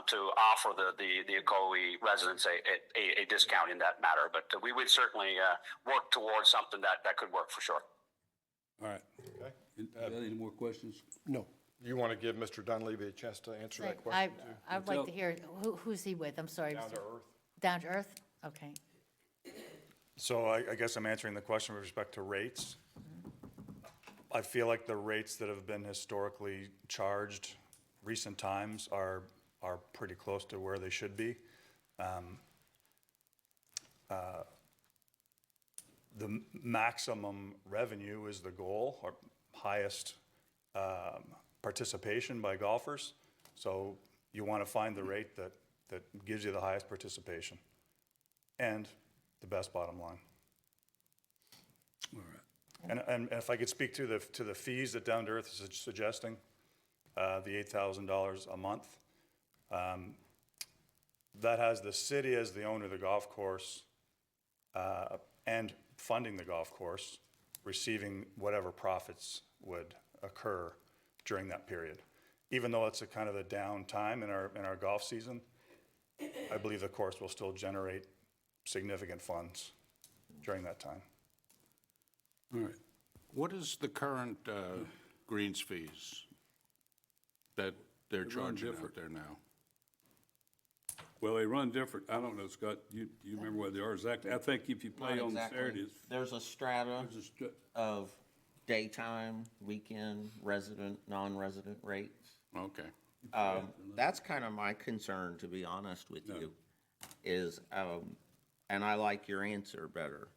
to offer the Ocoee residents a discount in that matter. But we would certainly work towards something that could work for sure. All right. Okay. Any more questions? No. You want to give Mr. Dunleavy a chance to answer that question too? I'd like to hear, who's he with? I'm sorry. Down to earth. Down to Earth? Okay. So I guess I'm answering the question with respect to rates. I feel like the rates that have been historically charged recent times are pretty close to where they should be. The maximum revenue is the goal, or highest participation by golfers. So you want to find the rate that gives you the highest participation and the best bottom line. All right. And if I could speak to the fees that Down to Earth is suggesting, the $8,000 a month, that has the city as the owner of the golf course and funding the golf course, receiving whatever profits would occur during that period. Even though it's a kind of a down time in our golf season, I believe the course will still generate significant funds during that time. All right. What is the current greens fees that they're charging out there now? Well, they run different. I don't know, Scott, you remember what they are exactly? I think if you play Not on exactly. Saturdays. There's a strata of daytime, weekend, resident, non-resident rates. Okay. That's kind of my concern, to be honest with you, is, and I like your answer better,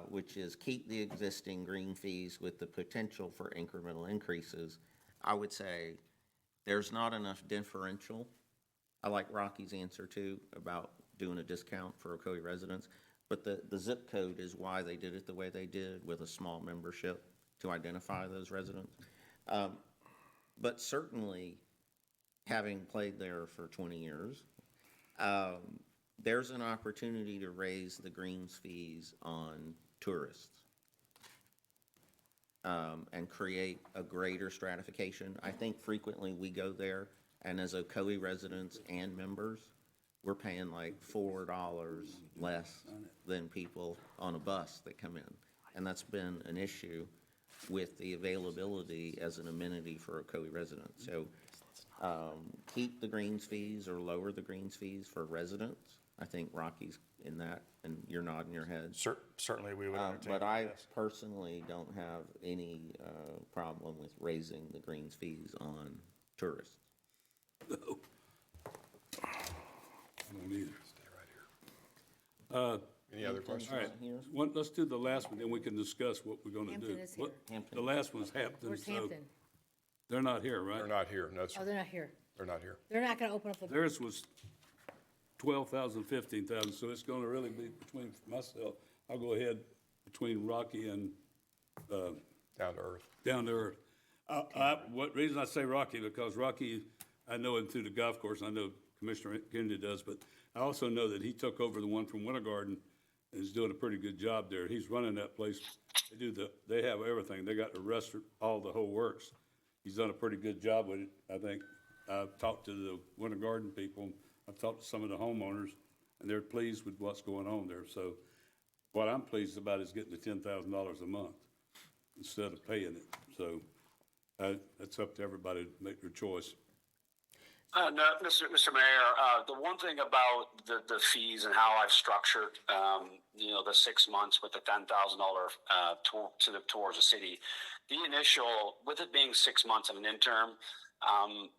which is keep the existing green fees with the potential for incremental increases. I would say there's not enough differential. I like Rocky's answer too about doing a discount for Ocoee residents, but the zip code is why they did it the way they did, with a small membership to identify those residents. But certainly, having played there for 20 years, there's an opportunity to raise the greens fees on tourists and create a greater stratification. I think frequently we go there, and as Ocoee residents and members, we're paying like $4 less than people on a bus that come in. And that's been an issue with the availability as an amenity for Ocoee residents. So keep the greens fees or lower the greens fees for residents. I think Rocky's in that, and you're nodding your head. Certainly we would entertain But I that, yes. personally don't have any problem with raising the greens fees on tourists. No. I don't either. Stay right here. Any other questions? All right, let's do the last one, then we can discuss what we're gonna do. Hampton is here. The last one's Hampton, Where's so Hampton? they're not here, right? They're not here, no, Oh, sir. they're not here. They're not here. They're not gonna open up the, Theirs was 12,000, 15,000, so it's gonna really be between myself, I'll go ahead between Rocky and, Down to earth. Down to Earth. What reason I say Rocky, because Rocky, I know him through the golf course, I know Commissioner Kennedy does, but I also know that he took over the one from Winter Garden and is doing a pretty good job there. He's running that place. They have everything. They got the restaurant, all the whole works. He's done a pretty good job with it, I think. I've talked to the Winter Garden people, I've talked to some of the homeowners, and they're pleased with what's going on there. So what I'm pleased about is getting the $10,000 a month instead of paying it. So that's up to everybody to make their choice. No, Mr. Mayor, the one thing about the fees and how I've structured, the 6 months with the $10,000 towards the city, the initial, with it being 6 months of an interim,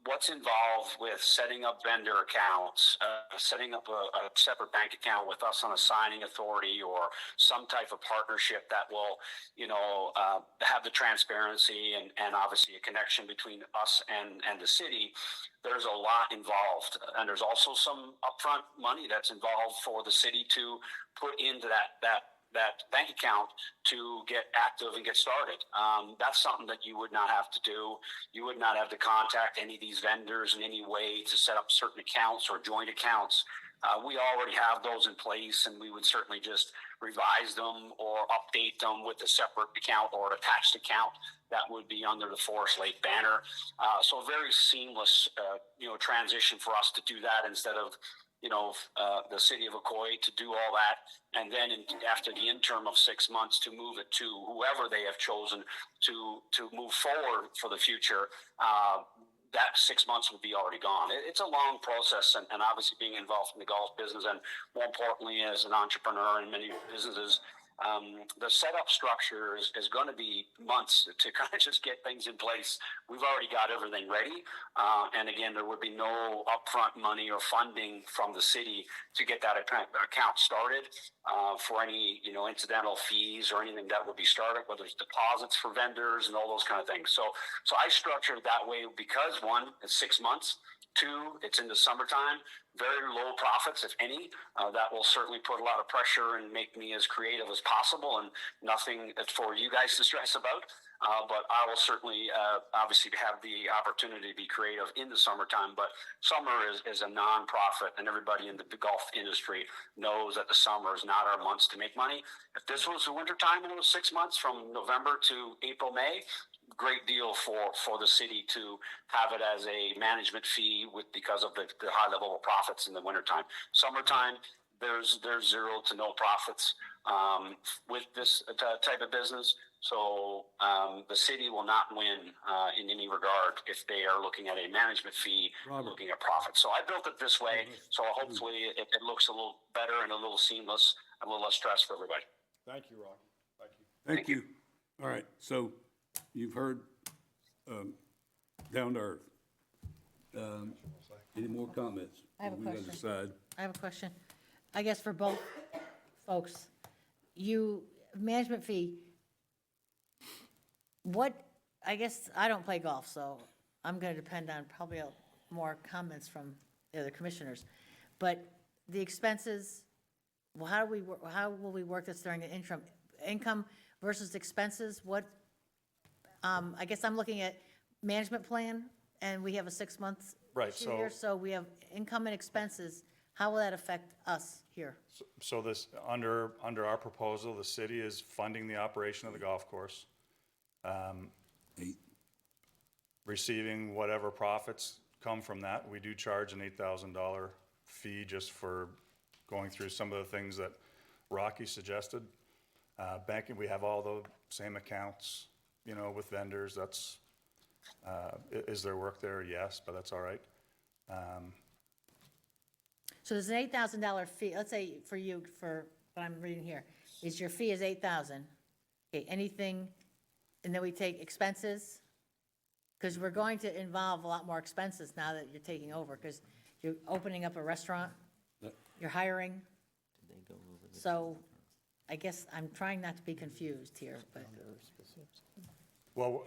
what's involved with setting up vendor accounts, setting up a separate bank account with us on a signing authority or some type of partnership that will, have the transparency and obviously a connection between us and the city. There's a lot involved, and there's also some upfront money that's involved for the city to put into that bank account to get active and get started. That's something that you would not have to do. You would not have to contact any of these vendors in any way to set up certain accounts or joint accounts. We already have those in place, and we would certainly just revise them or update them with a separate account or attached account that would be under the Forest Lake banner. So a very seamless, transition for us to do that instead of the city of Ocoee to do all that, and then after the interim of 6 months to move it to whoever they have chosen to move forward for the future. That 6 months would be already gone. It's a long process, and obviously being involved in the golf business, and more importantly as an entrepreneur in many businesses, the setup structure is going to be months to kind of just get things in place. We've already got everything ready. And again, there would be no upfront money or funding from the city to get that account started for any, incidental fees or anything that would be started, whether it's deposits for vendors and all those kind of things. So I structured it that way because one, it's 6 months. Two, it's in the summertime, very low profits, if any. That will certainly put a lot of pressure and make me as creative as possible, and nothing for you guys to stress about. But I will certainly, obviously, have the opportunity to be creative in the summertime. But summer is a nonprofit, and everybody in the golf industry knows that the summer is not our months to make money. If this was the wintertime and it was 6 months from November to April, May, great deal for the city to have it as a management fee because of the high level of profits in the wintertime. Summertime, there's zero to no profits with this type of business. So the city will not win in any regard if they are looking at a management fee, looking at profit. So I built it this way. So hopefully it looks a little better and a little seamless, a little less stress for everybody. Thank you, Rocky. Thank you. Thank you. All right, so you've heard Down to Earth. Any more comments? I have a We gotta question. decide. I have a question. I guess for both folks, management fee, I guess I don't play golf, so I'm gonna depend on probably more comments from the other commissioners. But the expenses, well, how will we work this during the interim? Income versus expenses, I guess I'm looking at management plan, and we have a 6 months. Right, So we have income and expenses. How will that affect us here? So this, under our proposal, the city is funding the operation of the golf course. Receiving whatever profits come from that. We do charge an $8,000 fee just for going through some of the things that Rocky suggested. Banking, we have all the same accounts, with vendors. That's, is there work there? Yes, but that's all right. So there's an $8,000 fee, let's say for you, for what I'm reading here, is your fee is $8,000. Okay, anything, and then we take expenses? Because we're going to involve a lot more expenses now that you're taking over, because you're opening up a restaurant, you're hiring. Did they go over So I guess I'm trying not to be confused here, but Well,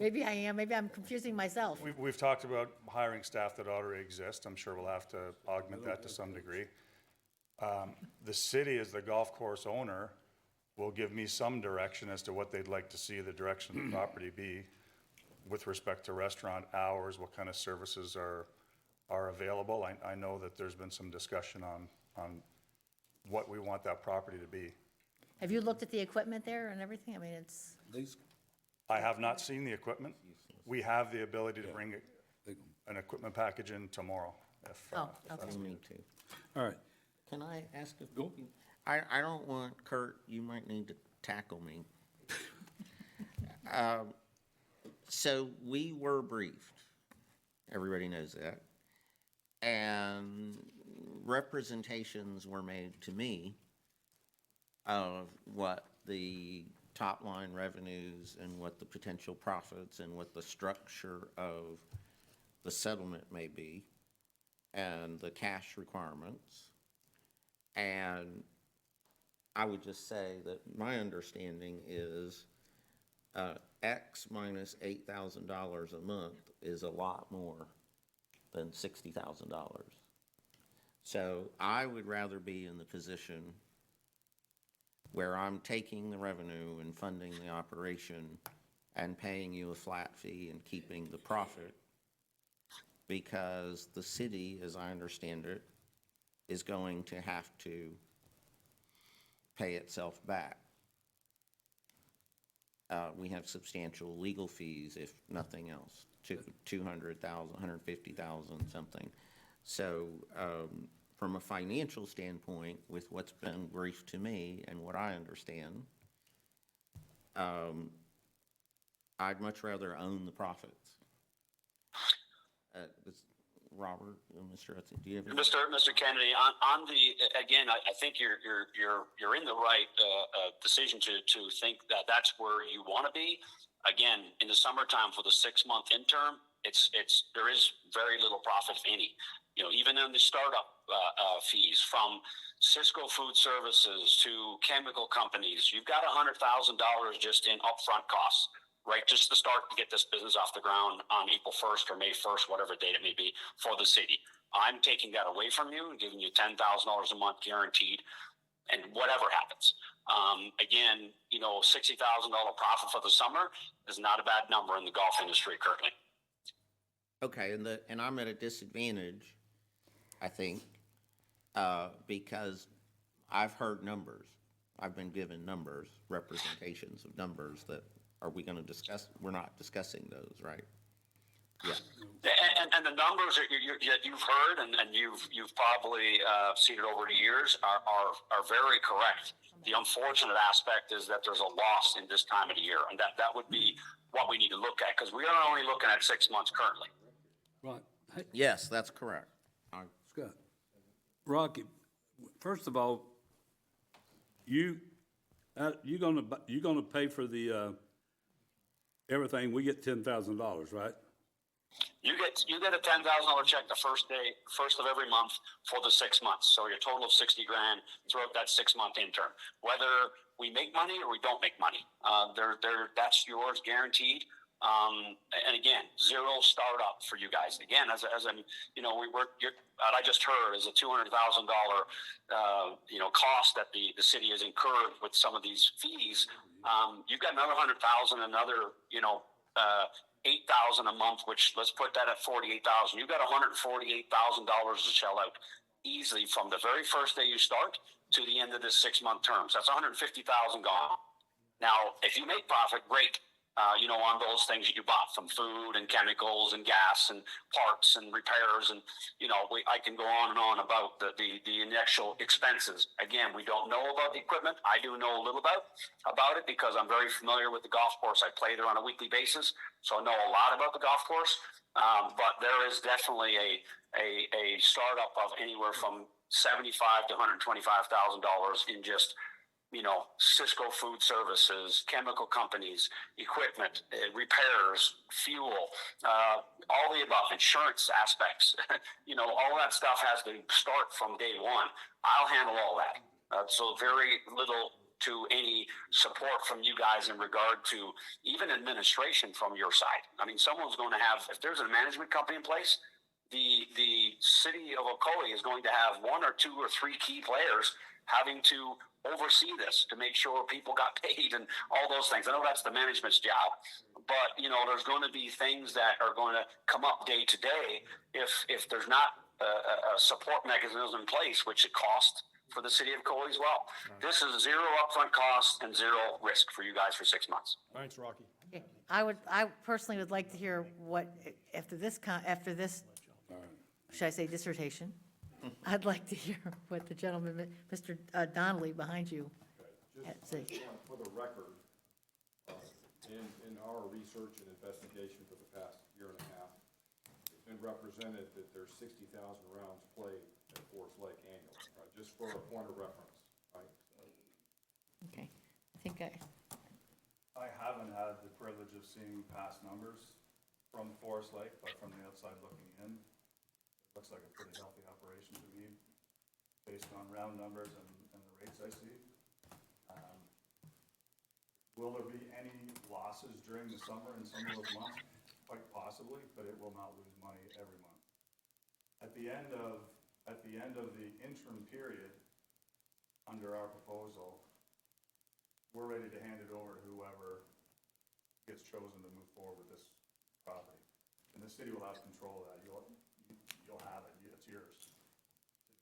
maybe I am, maybe I'm confusing myself. we've talked about hiring staff that already exist. I'm sure we'll have to augment that to some degree. The city, as the golf course owner, will give me some direction as to what they'd like to see the direction of the property be with respect to restaurant hours, what kind of services are available. I know that there's been some discussion on what we want that property to be. Have you looked at the equipment there and everything? I mean, it's, I have not seen the equipment. We have the ability to bring an equipment package in tomorrow. oh, okay. Me too. All right. Can I ask a? I don't want, Kurt, you might need to tackle me. So we were briefed. Everybody knows that. And representations were made to me of what the top line revenues and what the potential profits and what the structure of the settlement may be and the cash requirements. And I would just say that my understanding is X minus $8,000 a month is a lot more than $60,000. So I would rather be in the position where I'm taking the revenue and funding the operation and paying you a flat fee and keeping the profit, because the city, as I understand it, is going to have to pay itself back. We have substantial legal fees, if nothing else, to 200,000, 150,000, something. So from a financial standpoint, with what's been briefed to me and what I understand, I'd much rather own the profits. Robert, Mr. Hudson, do you have any? Mr. Kennedy, on the, again, I think you're in the right decision to think that that's where you want to be. Again, in the summertime for the 6-month interim, there is very little profit, if any. You know, even in the startup fees, from Cisco Food Services to chemical companies, you've got $100,000 just in upfront costs, right? Just to start to get this business off the ground on April 1st or May 1st, whatever date it may be, for the city. I'm taking that away from you and giving you $10,000 a month guaranteed, and whatever happens. Again, you know, $60,000 profit for the summer is not a bad number in the golf industry currently. Okay, and I'm at a disadvantage, I think, because I've heard numbers. I've been given numbers, representations of numbers that, are we going to discuss? We're not discussing those, right? Yeah. And the numbers that you've heard and you've probably seen it over the years are very correct. The unfortunate aspect is that there's a loss in this time of the year, and that would be what we need to look at, because we are only looking at 6 months currently. Right. Hey, Yes, that's correct. Scott, Rocky, first of all, you gonna pay for the everything. We get $10,000, right? You get a $10,000 check the first of every month for the 6 months. So your total of $60,000 throughout that 6-month intern. Whether we make money or we don't make money, that's yours guaranteed. And again, zero startup for you guys. Again, as you know, what I just heard is a $200,000 cost that the city has incurred with some of these fees. You've got another $100,000, another $8,000 a month, which let's put that at $48,000. You've got $148,000 to shell out easily from the very first day you start to the end of this 6-month term. So that's $150,000 gone. Now, if you make profit, great. On those things that you bought, from food and chemicals and gas and parts and repairs, and I can go on and on about the initial expenses. Again, we don't know about the equipment. I do know a little about it because I'm very familiar with the golf course. I play there on a weekly basis, so I know a lot about the golf course. But there is definitely a startup of anywhere from $75,000 to $125,000 in just Cisco Food Services, chemical companies, equipment, repairs, fuel, all the above, insurance aspects. All that stuff has to start from day one. I'll handle all that. So very little to any support from you guys in regard to even administration from your side. I mean, someone's going to have, if there's a management company in place, the city of Ocoee is going to have 1 or 2 or 3 key players having to oversee this to make sure people got paid and all those things. I know that's the management's job, but you know, there's going to be things that are going to come up day to day if there's not a support mechanism in place, which it costs for the city of Ocoee as well. This is 0 upfront cost and 0 risk for you guys for 6 months. Thanks, Rocky. I personally would like to hear what, after this, should I say dissertation? I'd like to hear what the gentleman, Mr. Donnelly behind you, had to say. For the record, in our research and investigation for the past year and a half, it's been represented that there's 60,000 rounds played at Forest Lake annually, right? Just for a point of reference, right? Okay, I think I haven't had the privilege of seeing past numbers from Forest Lake, but from the outside looking in, it looks like a pretty healthy operation to me, based on round numbers and the rates I see. Will there be any losses during the summer in some of those months? Quite possibly, but it will not lose money every month. At the end of the interim period, under our proposal, we're ready to hand it over to whoever gets chosen to move forward with this property. And the city will have control of that. You'll have it, it's yours.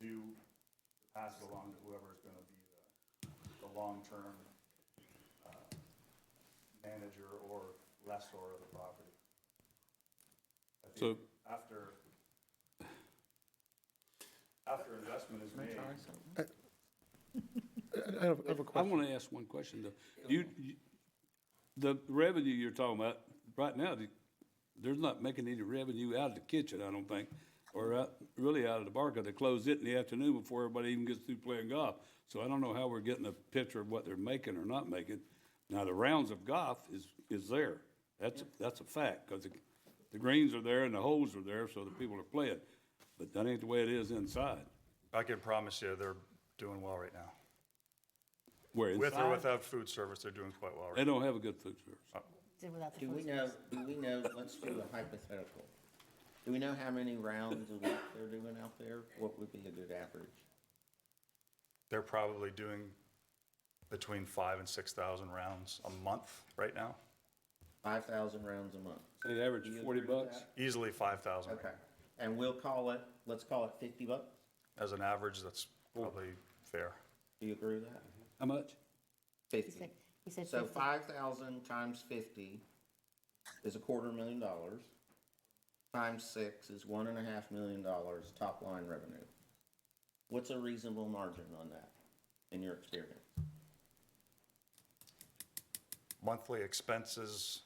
To pass it along to whoever is going to be the long-term manager or lessor of the property. I think after investment is made. I have a question. I want to ask one question, though. The revenue you're talking about, right now, there's not making any revenue out of the kitchen, I don't think, or really out of the bar, because they close it in the afternoon before everybody even gets through playing golf. So I don't know how we're getting a picture of what they're making or not making. Now, the rounds of golf is there. That's a fact, because the greens are there and the holes are there, so the people are playing. But that ain't the way it is inside. I can promise you they're doing well right now. Where, inside? With or without food service, they're doing quite well right They now. don't have a good food service. Do we know, let's do a hypothetical. Do we know how many rounds a week they're doing out there? What would be a good average? They're probably doing between 5,000 and 6,000 rounds a month right now. 5,000 rounds a month. They average $40. Easily 5,000. Okay. And let's call it $50? As an average, that's probably fair. Do you agree with that? How much? 50. He said So 50. 5,000 times 50 is $250,000. Times 6 is $1.5 million top line revenue. What's a reasonable margin on that, in your experience? Monthly expenses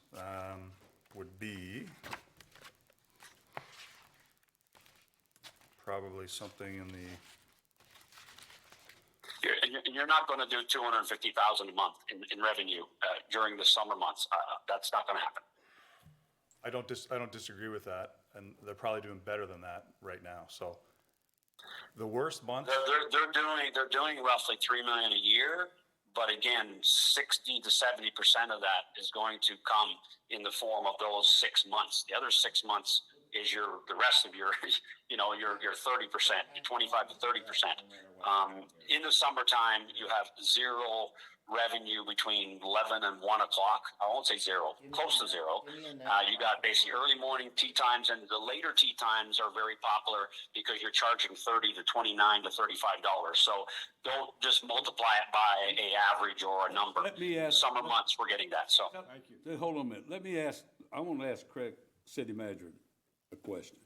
would be probably something in the, You're not going to do $250,000 a month in revenue during the summer months. That's not going to happen. I don't disagree with that, and they're probably doing better than that right now. So the worst month, They're doing roughly $3 million a year, but again, 60 to 70% of that is going to come in the form of those 6 months. The other 6 months is the rest of your, your 30%, your 25 to 30%. In the summertime, you have zero revenue between 11 and 1 o'clock. I won't say zero, close to zero. You got basically early morning tea times, and the later tea times are very popular because you're charging $30 to $29 to $35. So don't just multiply it by an average or a number. Let me ask. Summer months, we're getting that. So Thank you. Hold on a minute. I want to ask Craig, city manager, a question.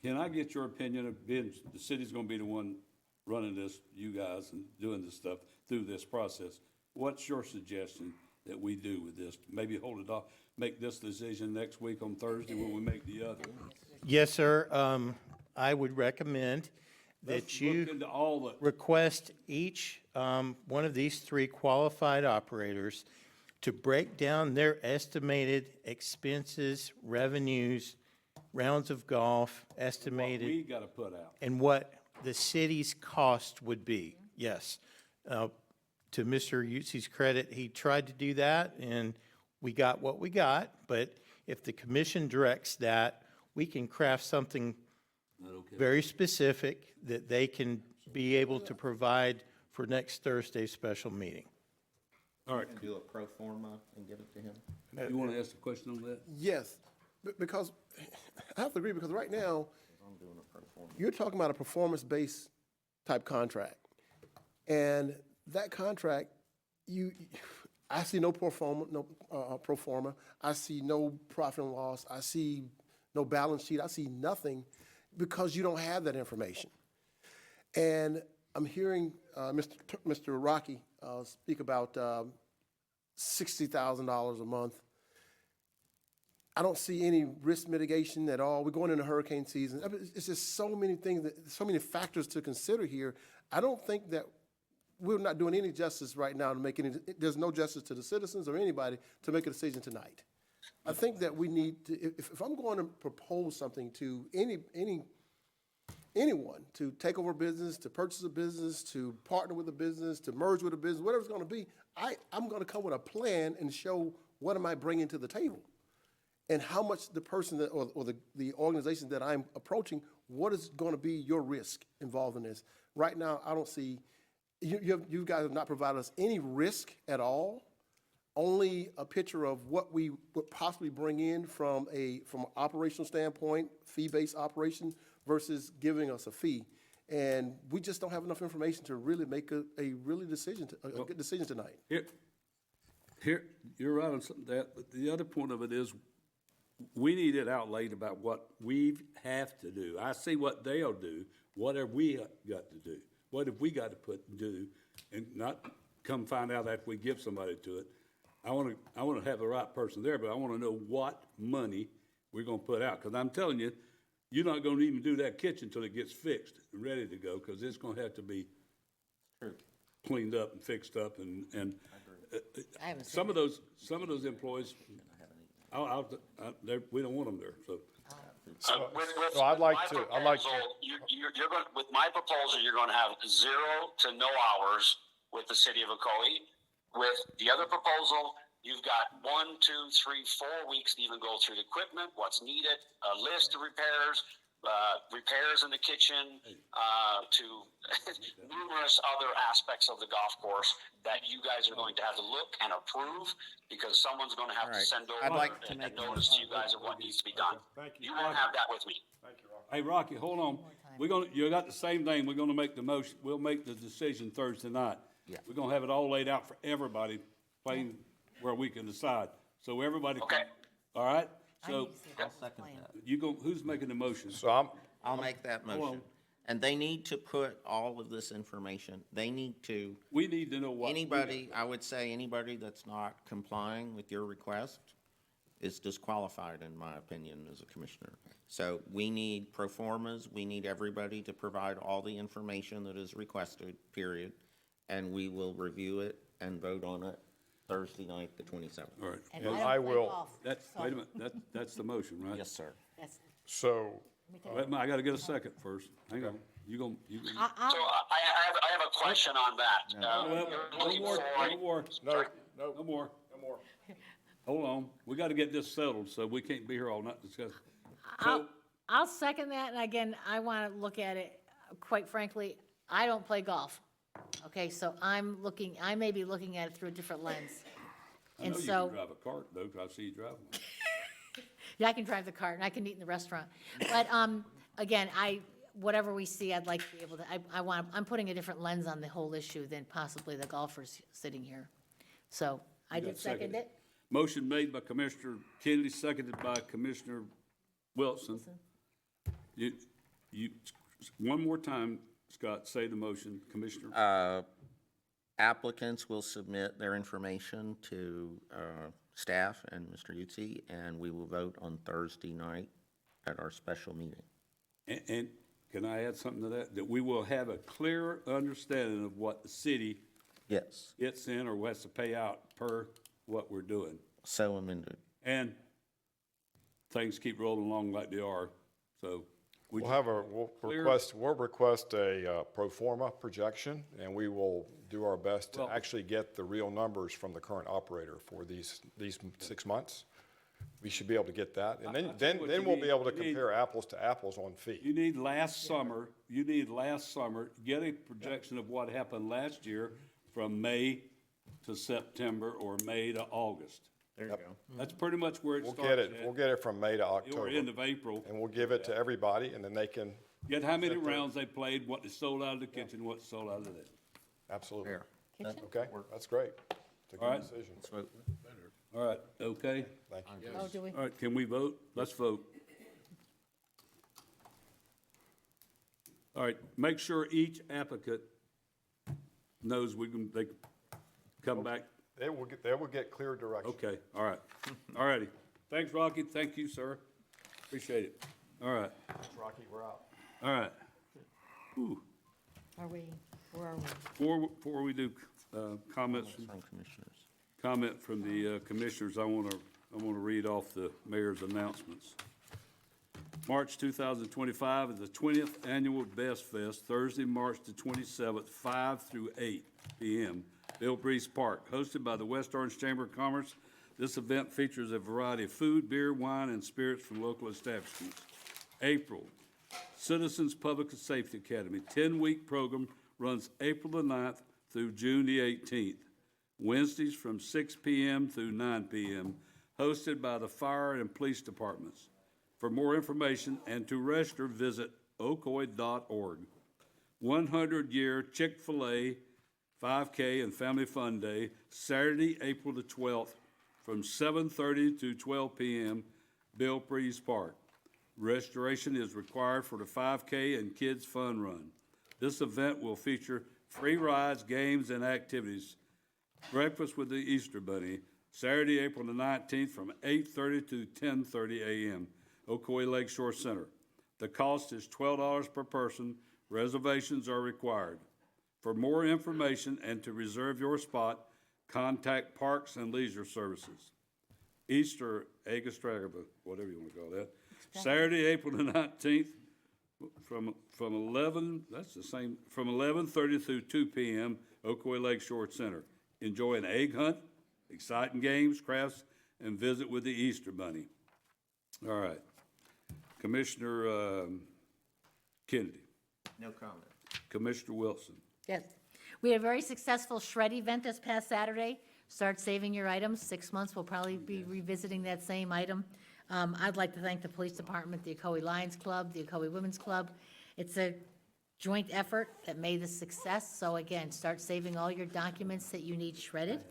Can I get your opinion of being, the city's going to be the one running this, you guys, and doing this stuff through this process? What's your suggestion that we do with this? Maybe hold it off, make this decision next week on Thursday when we make the other. Yes, sir. I would recommend that Let's look you into all the, request each one of these 3 qualified operators to break down their estimated expenses, revenues, rounds of golf, what estimated, we got to put out. and what the city's cost would be. yes. To Mr. Utzi's credit, he tried to do that, and we got what we got. But if the commission directs that, we can craft something very specific that they can be able to provide for next Thursday's special meeting. All right, Do a pro forma and give it to him? you want to ask a question on that? Yes, because, I have to agree, because right now, I'm doing a pro forma. you're talking about a performance-based type contract. And that contract, I see no pro forma, I see no profit and loss, I see no balance sheet, I see nothing, because you don't have that information. And I'm hearing Mr. Rocky speak about $60,000 a month. I don't see any risk mitigation at all. We're going into hurricane season. It's just so many things, so many factors to consider here. I don't think that we're not doing any justice right now to make any, there's no justice to the citizens or anybody to make a decision tonight. I think that we need to, if I'm going to propose something to anyone to take over a business, to purchase a business, to partner with a business, to merge with a business, whatever it's going to be, I'm going to come with a plan and show what am I bringing to the table, and how much the person that, or the organization that I'm approaching, what is going to be your risk involved in this. Right now, I don't see, you guys have not provided us any risk at all, only a picture of what we would possibly bring in from an operational standpoint, fee-based operation, versus giving us a fee. And we just don't have enough information to really make a good decision tonight. Here, you're right on something that, but the other point of it is, we need it outlaid about what we have to do. I see what they'll do. What have we got to do? What have we got to do, and not come find out after we give somebody to it. I want to have the right person there, but I want to know what money we're going to put out. Because I'm telling you, you're not going to even do that kitchen until it gets fixed and ready to go, because it's going to have to be cleaned up and fixed up, and some of those employees, we don't want them there. I'd like to. You're going, with my proposal, you're going to have 0 to no hours with the city of Ocoee. With the other proposal, you've got 1, 2, 3, 4 weeks to even go through the equipment, what's needed, a list of repairs in the kitchen, to numerous other aspects of the golf course that you guys are going to have to look and approve, because someone's going to have to send over a notice to you guys of what needs to be done. You won't have that with me. Hey, Rocky, hold on. You got the same thing. We're gonna make the motion, we'll make the decision Thursday night. Yeah. We're gonna have it all laid out for everybody, plain where we can decide. So everybody can, all right? So, I'll second that. who's making the motion? So I'll make that Hold motion. And they need to put all of this information, they need to, We need to know what. I would say anybody that's not complying with your request is disqualified, in my opinion, as a commissioner. So we need pro formas, we need everybody to provide all the information that is requested, period. And we will review it and vote on it Thursday night, the 27th. All right. And I will. Wait a minute, that's the motion, right? Yes, sir. So Wait a minute, I gotta get a second first. Hang on. You gonna. So I have a question on that. No more. Hold on. We gotta get this settled, so we can't be here all night discussing. I'll second that, and again, I want to look at it, quite frankly, I don't play golf. Okay, so I may be looking at it through a different lens. I And know you so, can drive a cart, though, 'cause I see you drive one. yeah, I can drive the cart and I can eat in the restaurant. But, again, whatever we see, I'd like to be able to, I'm putting a different lens on the whole issue than possibly the golfers sitting here. So I did second it. Motion made by Commissioner Kennedy, seconded by Commissioner Wilson. You, one more time, Scott, say the motion, Commissioner. Applicants will submit their information to staff and Mr. Utzi, and we will vote on Thursday night at our special meeting. And can I add something to that? That we will have a clear understanding of what the city Yes. gets in or has to pay out per what we're doing. So amended. And things keep rolling along like they are, so. Would We'll you have a, we'll clear- request a pro forma projection, and we will do our best to Well- actually get the real numbers from the current operator for these 6 months. We should be able to get that, and I tell you what then you we'll need. be able to You need- compare apples to apples on fee. You need last summer, get a projection of what happened last year from May to September or May to August. There you go. That's pretty much where it We'll starts get it, at, we'll get it from May to October. or end of April. And we'll give it to everybody, and then they can, Get how many rounds they played, what they sold out of the kitchen, what sold out of that. absolutely. Fair. Okay, that's great. It's a All good right. decision. Let's vote. All right, okay? Thank you. Oh, do we? All right, can we vote? Let's vote. All right, make sure each applicant knows they can come back. They will get clear direction. Okay, all right. All righty. Thanks, Rocky. Thank you, sir. Appreciate it. All right, Rocky, we're out. all right. Whew. Where are we? Before we do comments, From commissioners. comment from the commissioners, I want to read off the mayor's announcements. March 2025 is the 20th Annual Best Fest, Thursday, March the 27th, 5 through 8 p.m., Bill Breeze Park, hosted by the West Orange Chamber of Commerce. This event features a variety of food, beer, wine, and spirits from local establishments. April, Citizens Public Safety Academy, 10-week program, runs April the 9th through June the 18th. Wednesdays from 6 p.m. through 9 p.m., hosted by the fire and police departments. For more information and to register, visit ocoee.org. 100-year Chick-fil-A 5K and Family Fun Day, Saturday, April the 12th, from 7:30 to 12 p.m., Bill Breeze Park. Registration is required for the 5K and Kids Fun Run. This event will feature free rides, games, and activities. Breakfast with the Easter Bunny, Saturday, April the 19th, from 8:30 to 10:30 a.m., Ocoee Lakeshore Center. The cost is $12 per person. Reservations are required. For more information and to reserve your spot, contact Parks and Leisure Services. Easter Egg Extravaganza, whatever you want to call that, Saturday, April the 19th, from 11:30 through 2 p.m., Ocoee Lakeshore Center. Enjoy an egg hunt, exciting games, crafts, and visit with the Easter Bunny. All right. Commissioner Kennedy. No comment. Commissioner Wilson. Yes. We had a very successful shred event this past Saturday. Start saving your items. 6 months, we'll probably be revisiting that same item. I'd like to thank the police department, the Ocoee Lions Club, the Ocoee Women's Club. It's a joint effort that made this success. So again, start saving all your documents that you need shredded.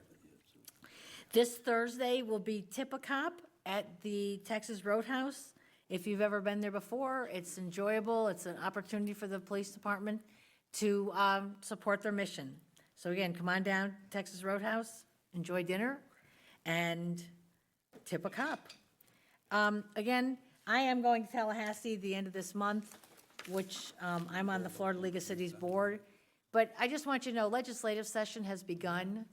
This Thursday will be Tip-A-Cop at the Texas Roadhouse. If you've ever been there before, it's enjoyable. It's an opportunity for the police department to support their mission. So again, come on down to Texas Roadhouse, enjoy dinner, and tip a cop. Again, I am going to Tallahassee at the end of this month, which I'm on the Florida League of Cities Board. But I just want you to know, legislative session has begun.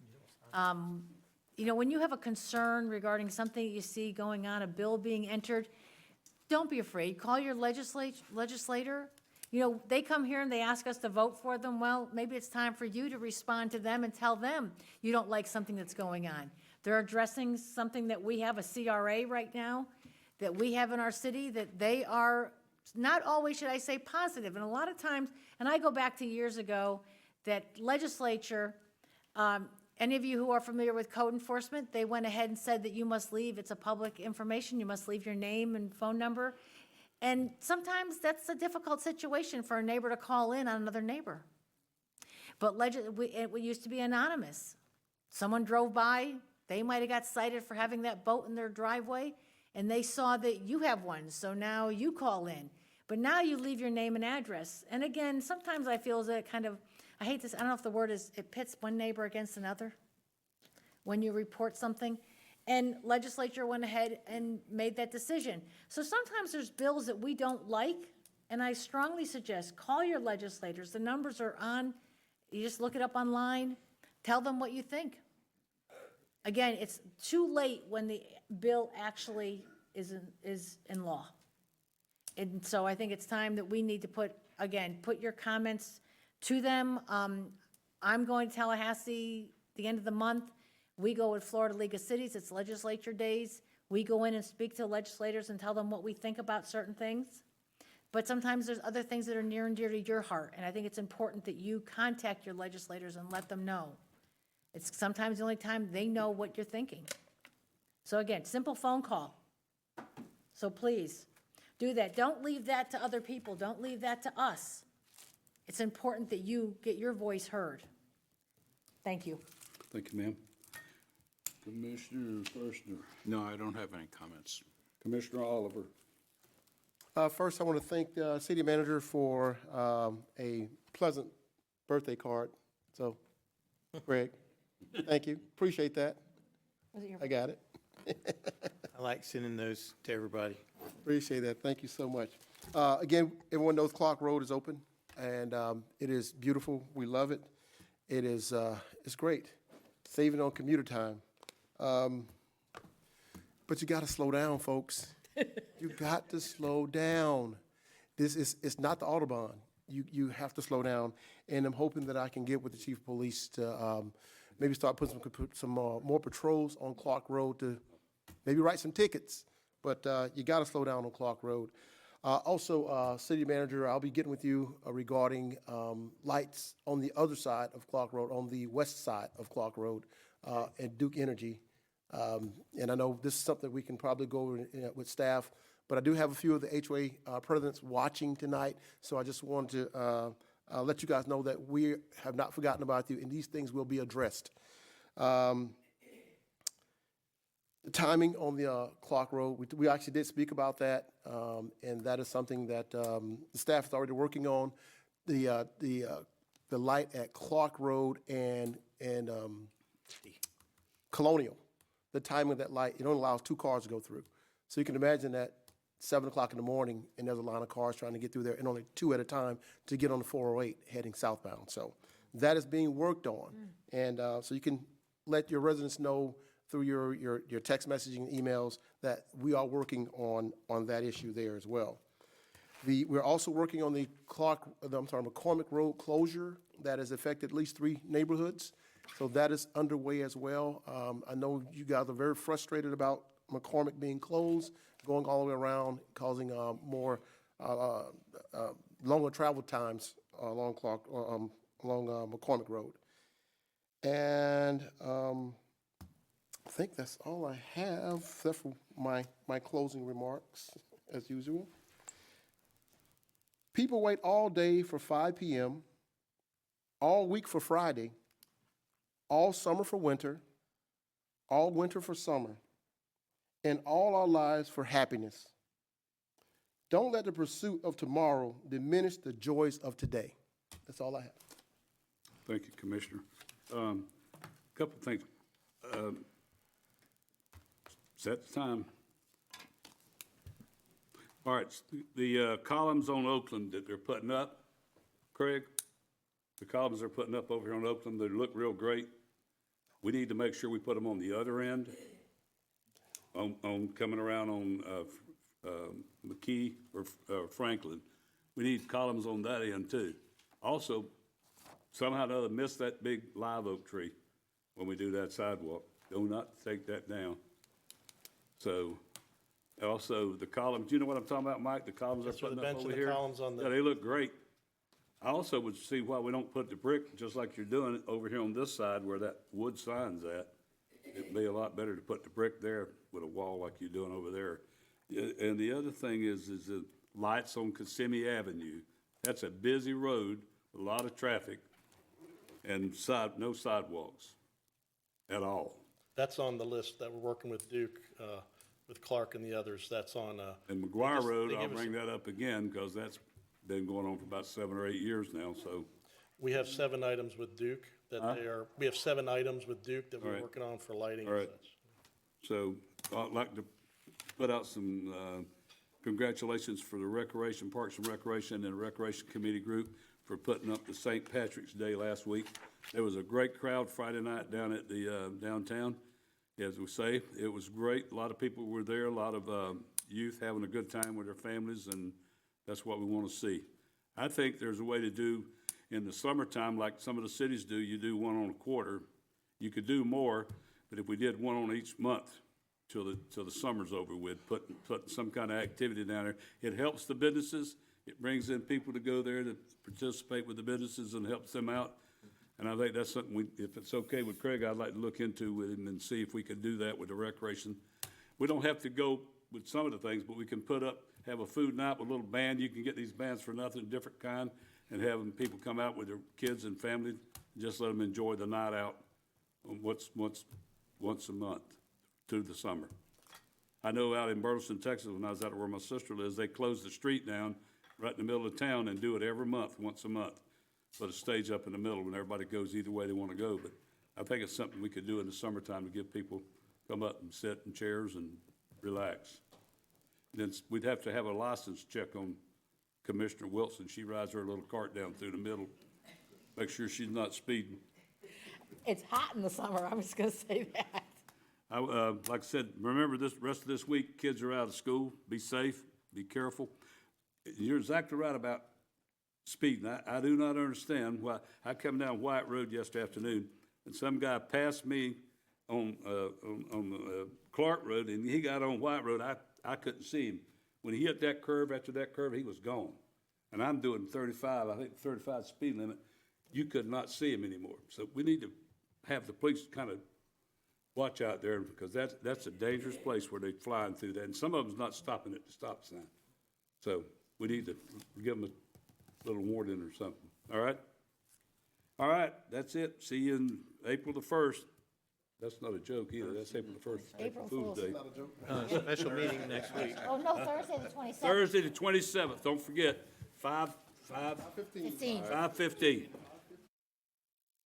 You know, when you have a concern regarding something you see going on, a bill being entered, don't be afraid. Call your legislator. You know, they come here and they ask us to vote for them. Well, maybe it's time for you to respond to them and tell them you don't like something that's going on. They're addressing something that we have, a CRA right now, that we have in our city, that they are not always, should I say, positive. And a lot of times, and I go back to years ago, that legislature, any of you who are familiar with code enforcement, they went ahead and said that you must leave. It's a public information. You must leave your name and phone number. And sometimes that's a difficult situation for a neighbor to call in on another neighbor. But it used to be anonymous. Someone drove by, they might have got cited for having that boat in their driveway, and they saw that you have one, so now you call in. But now you leave your name and address. And again, sometimes I feel that kind of, I hate this, I don't know if the word is, it pits one neighbor against another when you report something. And legislature went ahead and made that decision. So sometimes there's bills that we don't like, and I strongly suggest call your legislators. The numbers are on. You just look it up online. Tell them what you think. Again, it's too late when the bill actually is in law. And so I think it's time that we need to put your comments to them. I'm going to Tallahassee the end of the month. We go with Florida League of Cities, it's legislature days. We go in and speak to legislators and tell them what we think about certain things. But sometimes there's other things that are near and dear to your heart, and I think it's important that you contact your legislators and let them know. It's sometimes the only time they know what you're thinking. So again, simple phone call. So please, do that. Don't leave that to other people. Don't leave that to us. It's important that you get your voice heard. Thank you. Thank you, ma'am. Commissioner Ferstner. No, I don't have any comments. Commissioner Oliver. First, I want to thank the city manager for a pleasant birthday card. So, Greg, thank you. Appreciate that. I got it. I like sending those to everybody. Appreciate that. Thank you so much. Again, everyone knows Clark Road is open, and it is beautiful. We love it. It is it's great. Saving on commuter time. But you got to slow down, folks. You got to slow down. It's not the Autobahn. You have to slow down. And I'm hoping that I can get with the chief of police to maybe start putting some more patrols on Clark Road to maybe write some tickets. But you got to slow down on Clark Road. Also, city manager, I'll be getting with you regarding lights on the other side of Clark Road, on the west side of Clark Road, at Duke Energy. And I know this is something we can probably go over with staff, but I do have a few of the HOA presidents watching tonight, so I just wanted to let you guys know that we have not forgotten about you, and these things will be addressed. The timing on the Clark Road, we actually did speak about that, and that is something that the staff is already working on. The light at Clark Road and Colonial. The timing of that light, it only allows 2 cars to go through. So you can imagine that 7 o'clock in the morning, and there's a line of cars trying to get through there, and only 2 at a time to get on the 408 heading southbound. So that is being worked on. And so you can let your residents know through your text messaging and emails that we are working on that issue there as well. We're also working on the McCormick Road closure that has affected at least 3 neighborhoods. So that is underway as well. I know you guys are very frustrated about McCormick being closed, going all the way around, causing more longer travel times along McCormick Road. And I think that's all I have, except for my closing remarks, as usual. People wait all day for 5 p.m., all week for Friday, all summer for winter, all winter for summer, and all our lives for happiness. Don't let the pursuit of tomorrow diminish the joys of today. That's all I have. Thank you, Commissioner. Couple things. Set the time. All right, the columns on Oakland that they're putting up, Craig, the columns they're putting up over here on Oakland, they look real great. We need to make sure we put them on the other end, on coming around on McKee or Franklin. We need columns on that end too. Also, somehow or another, miss that big live oak tree when we do that sidewalk. Do not take that down. So, also the columns, you know what I'm talking about, Mike? The columns they're putting up over here? Yeah, they look great. I also would see why we don't put the brick, just like you're doing it over here on this side where that wood sign's at. It'd be a lot better to put the brick there with a wall like you're doing over there. And the other thing is the lights on Kissimmee Avenue. That's a busy road, a lot of traffic, and no sidewalks at all. That's on the list that we're working with Duke, with Clark and the others. That's on. And McGuire Road, I'll bring that up again because that's been going on for about 7 or 8 years now, so. We have 7 items with Duke we have 7 items with Duke that we're working on for lighting and such. So I'd like to put out some congratulations for the Recreation, Parks and Recreation and Recreation Committee group for putting up the St. Patrick's Day last week. There was a great crowd Friday night down at the downtown, as we say. It was great. A lot of people were there, a lot of youth having a good time with their families, and that's what we want to see. I think there's a way to do, in the summertime, like some of the cities do, you do one on a quarter. You could do more, but if we did one on each month till the summer's over with, putting some kind of activity down there, it helps the businesses. It brings in people to go there to participate with the businesses and helps them out. And I think that's something if it's okay with Craig, I'd like to look into with him and see if we could do that with the recreation. We don't have to go with some of the things, but we can have a food night with a little band. You can get these bands for nothing, different kind, and having people come out with their kids and family, just let them enjoy the night out once a month through the summer. I know out in Burleson, Texas, when I was out where my sister lives, they closed the street down right in the middle of town and do it every month, once a month. Put a stage up in the middle and everybody goes either way they want to go. But I think it's something we could do in the summertime to give people come up and sit in chairs and relax. Then we'd have to have a license check on Commissioner Wilson. She rides her little cart down through the middle, make sure she's not speeding. It's hot in the summer, I was gonna say that. Like I said, remember this rest of this week, kids are out of school. Be safe, be careful. You're exactly right about speeding. I do not understand why. I come down White Road yesterday afternoon, and some guy passed me on Clark Road, and he got on White Road. I couldn't see him. When he hit that curve, after that curve, he was gone. And I'm doing 35. I think 35 speed limit. You could not see him anymore. So we need to have the police kind of watch out there, because that's a dangerous place where they're flying through that. And some of them's not stopping at the stop sign. So we need to give them a little warning or something. All right? All right, that's it. See you in April the 1st. That's not a joke either. That's April the 1st. April Fool's Day. Special meeting next week. Oh, no, Thursday the 27th. Thursday the 27th. Don't forget, 5:15.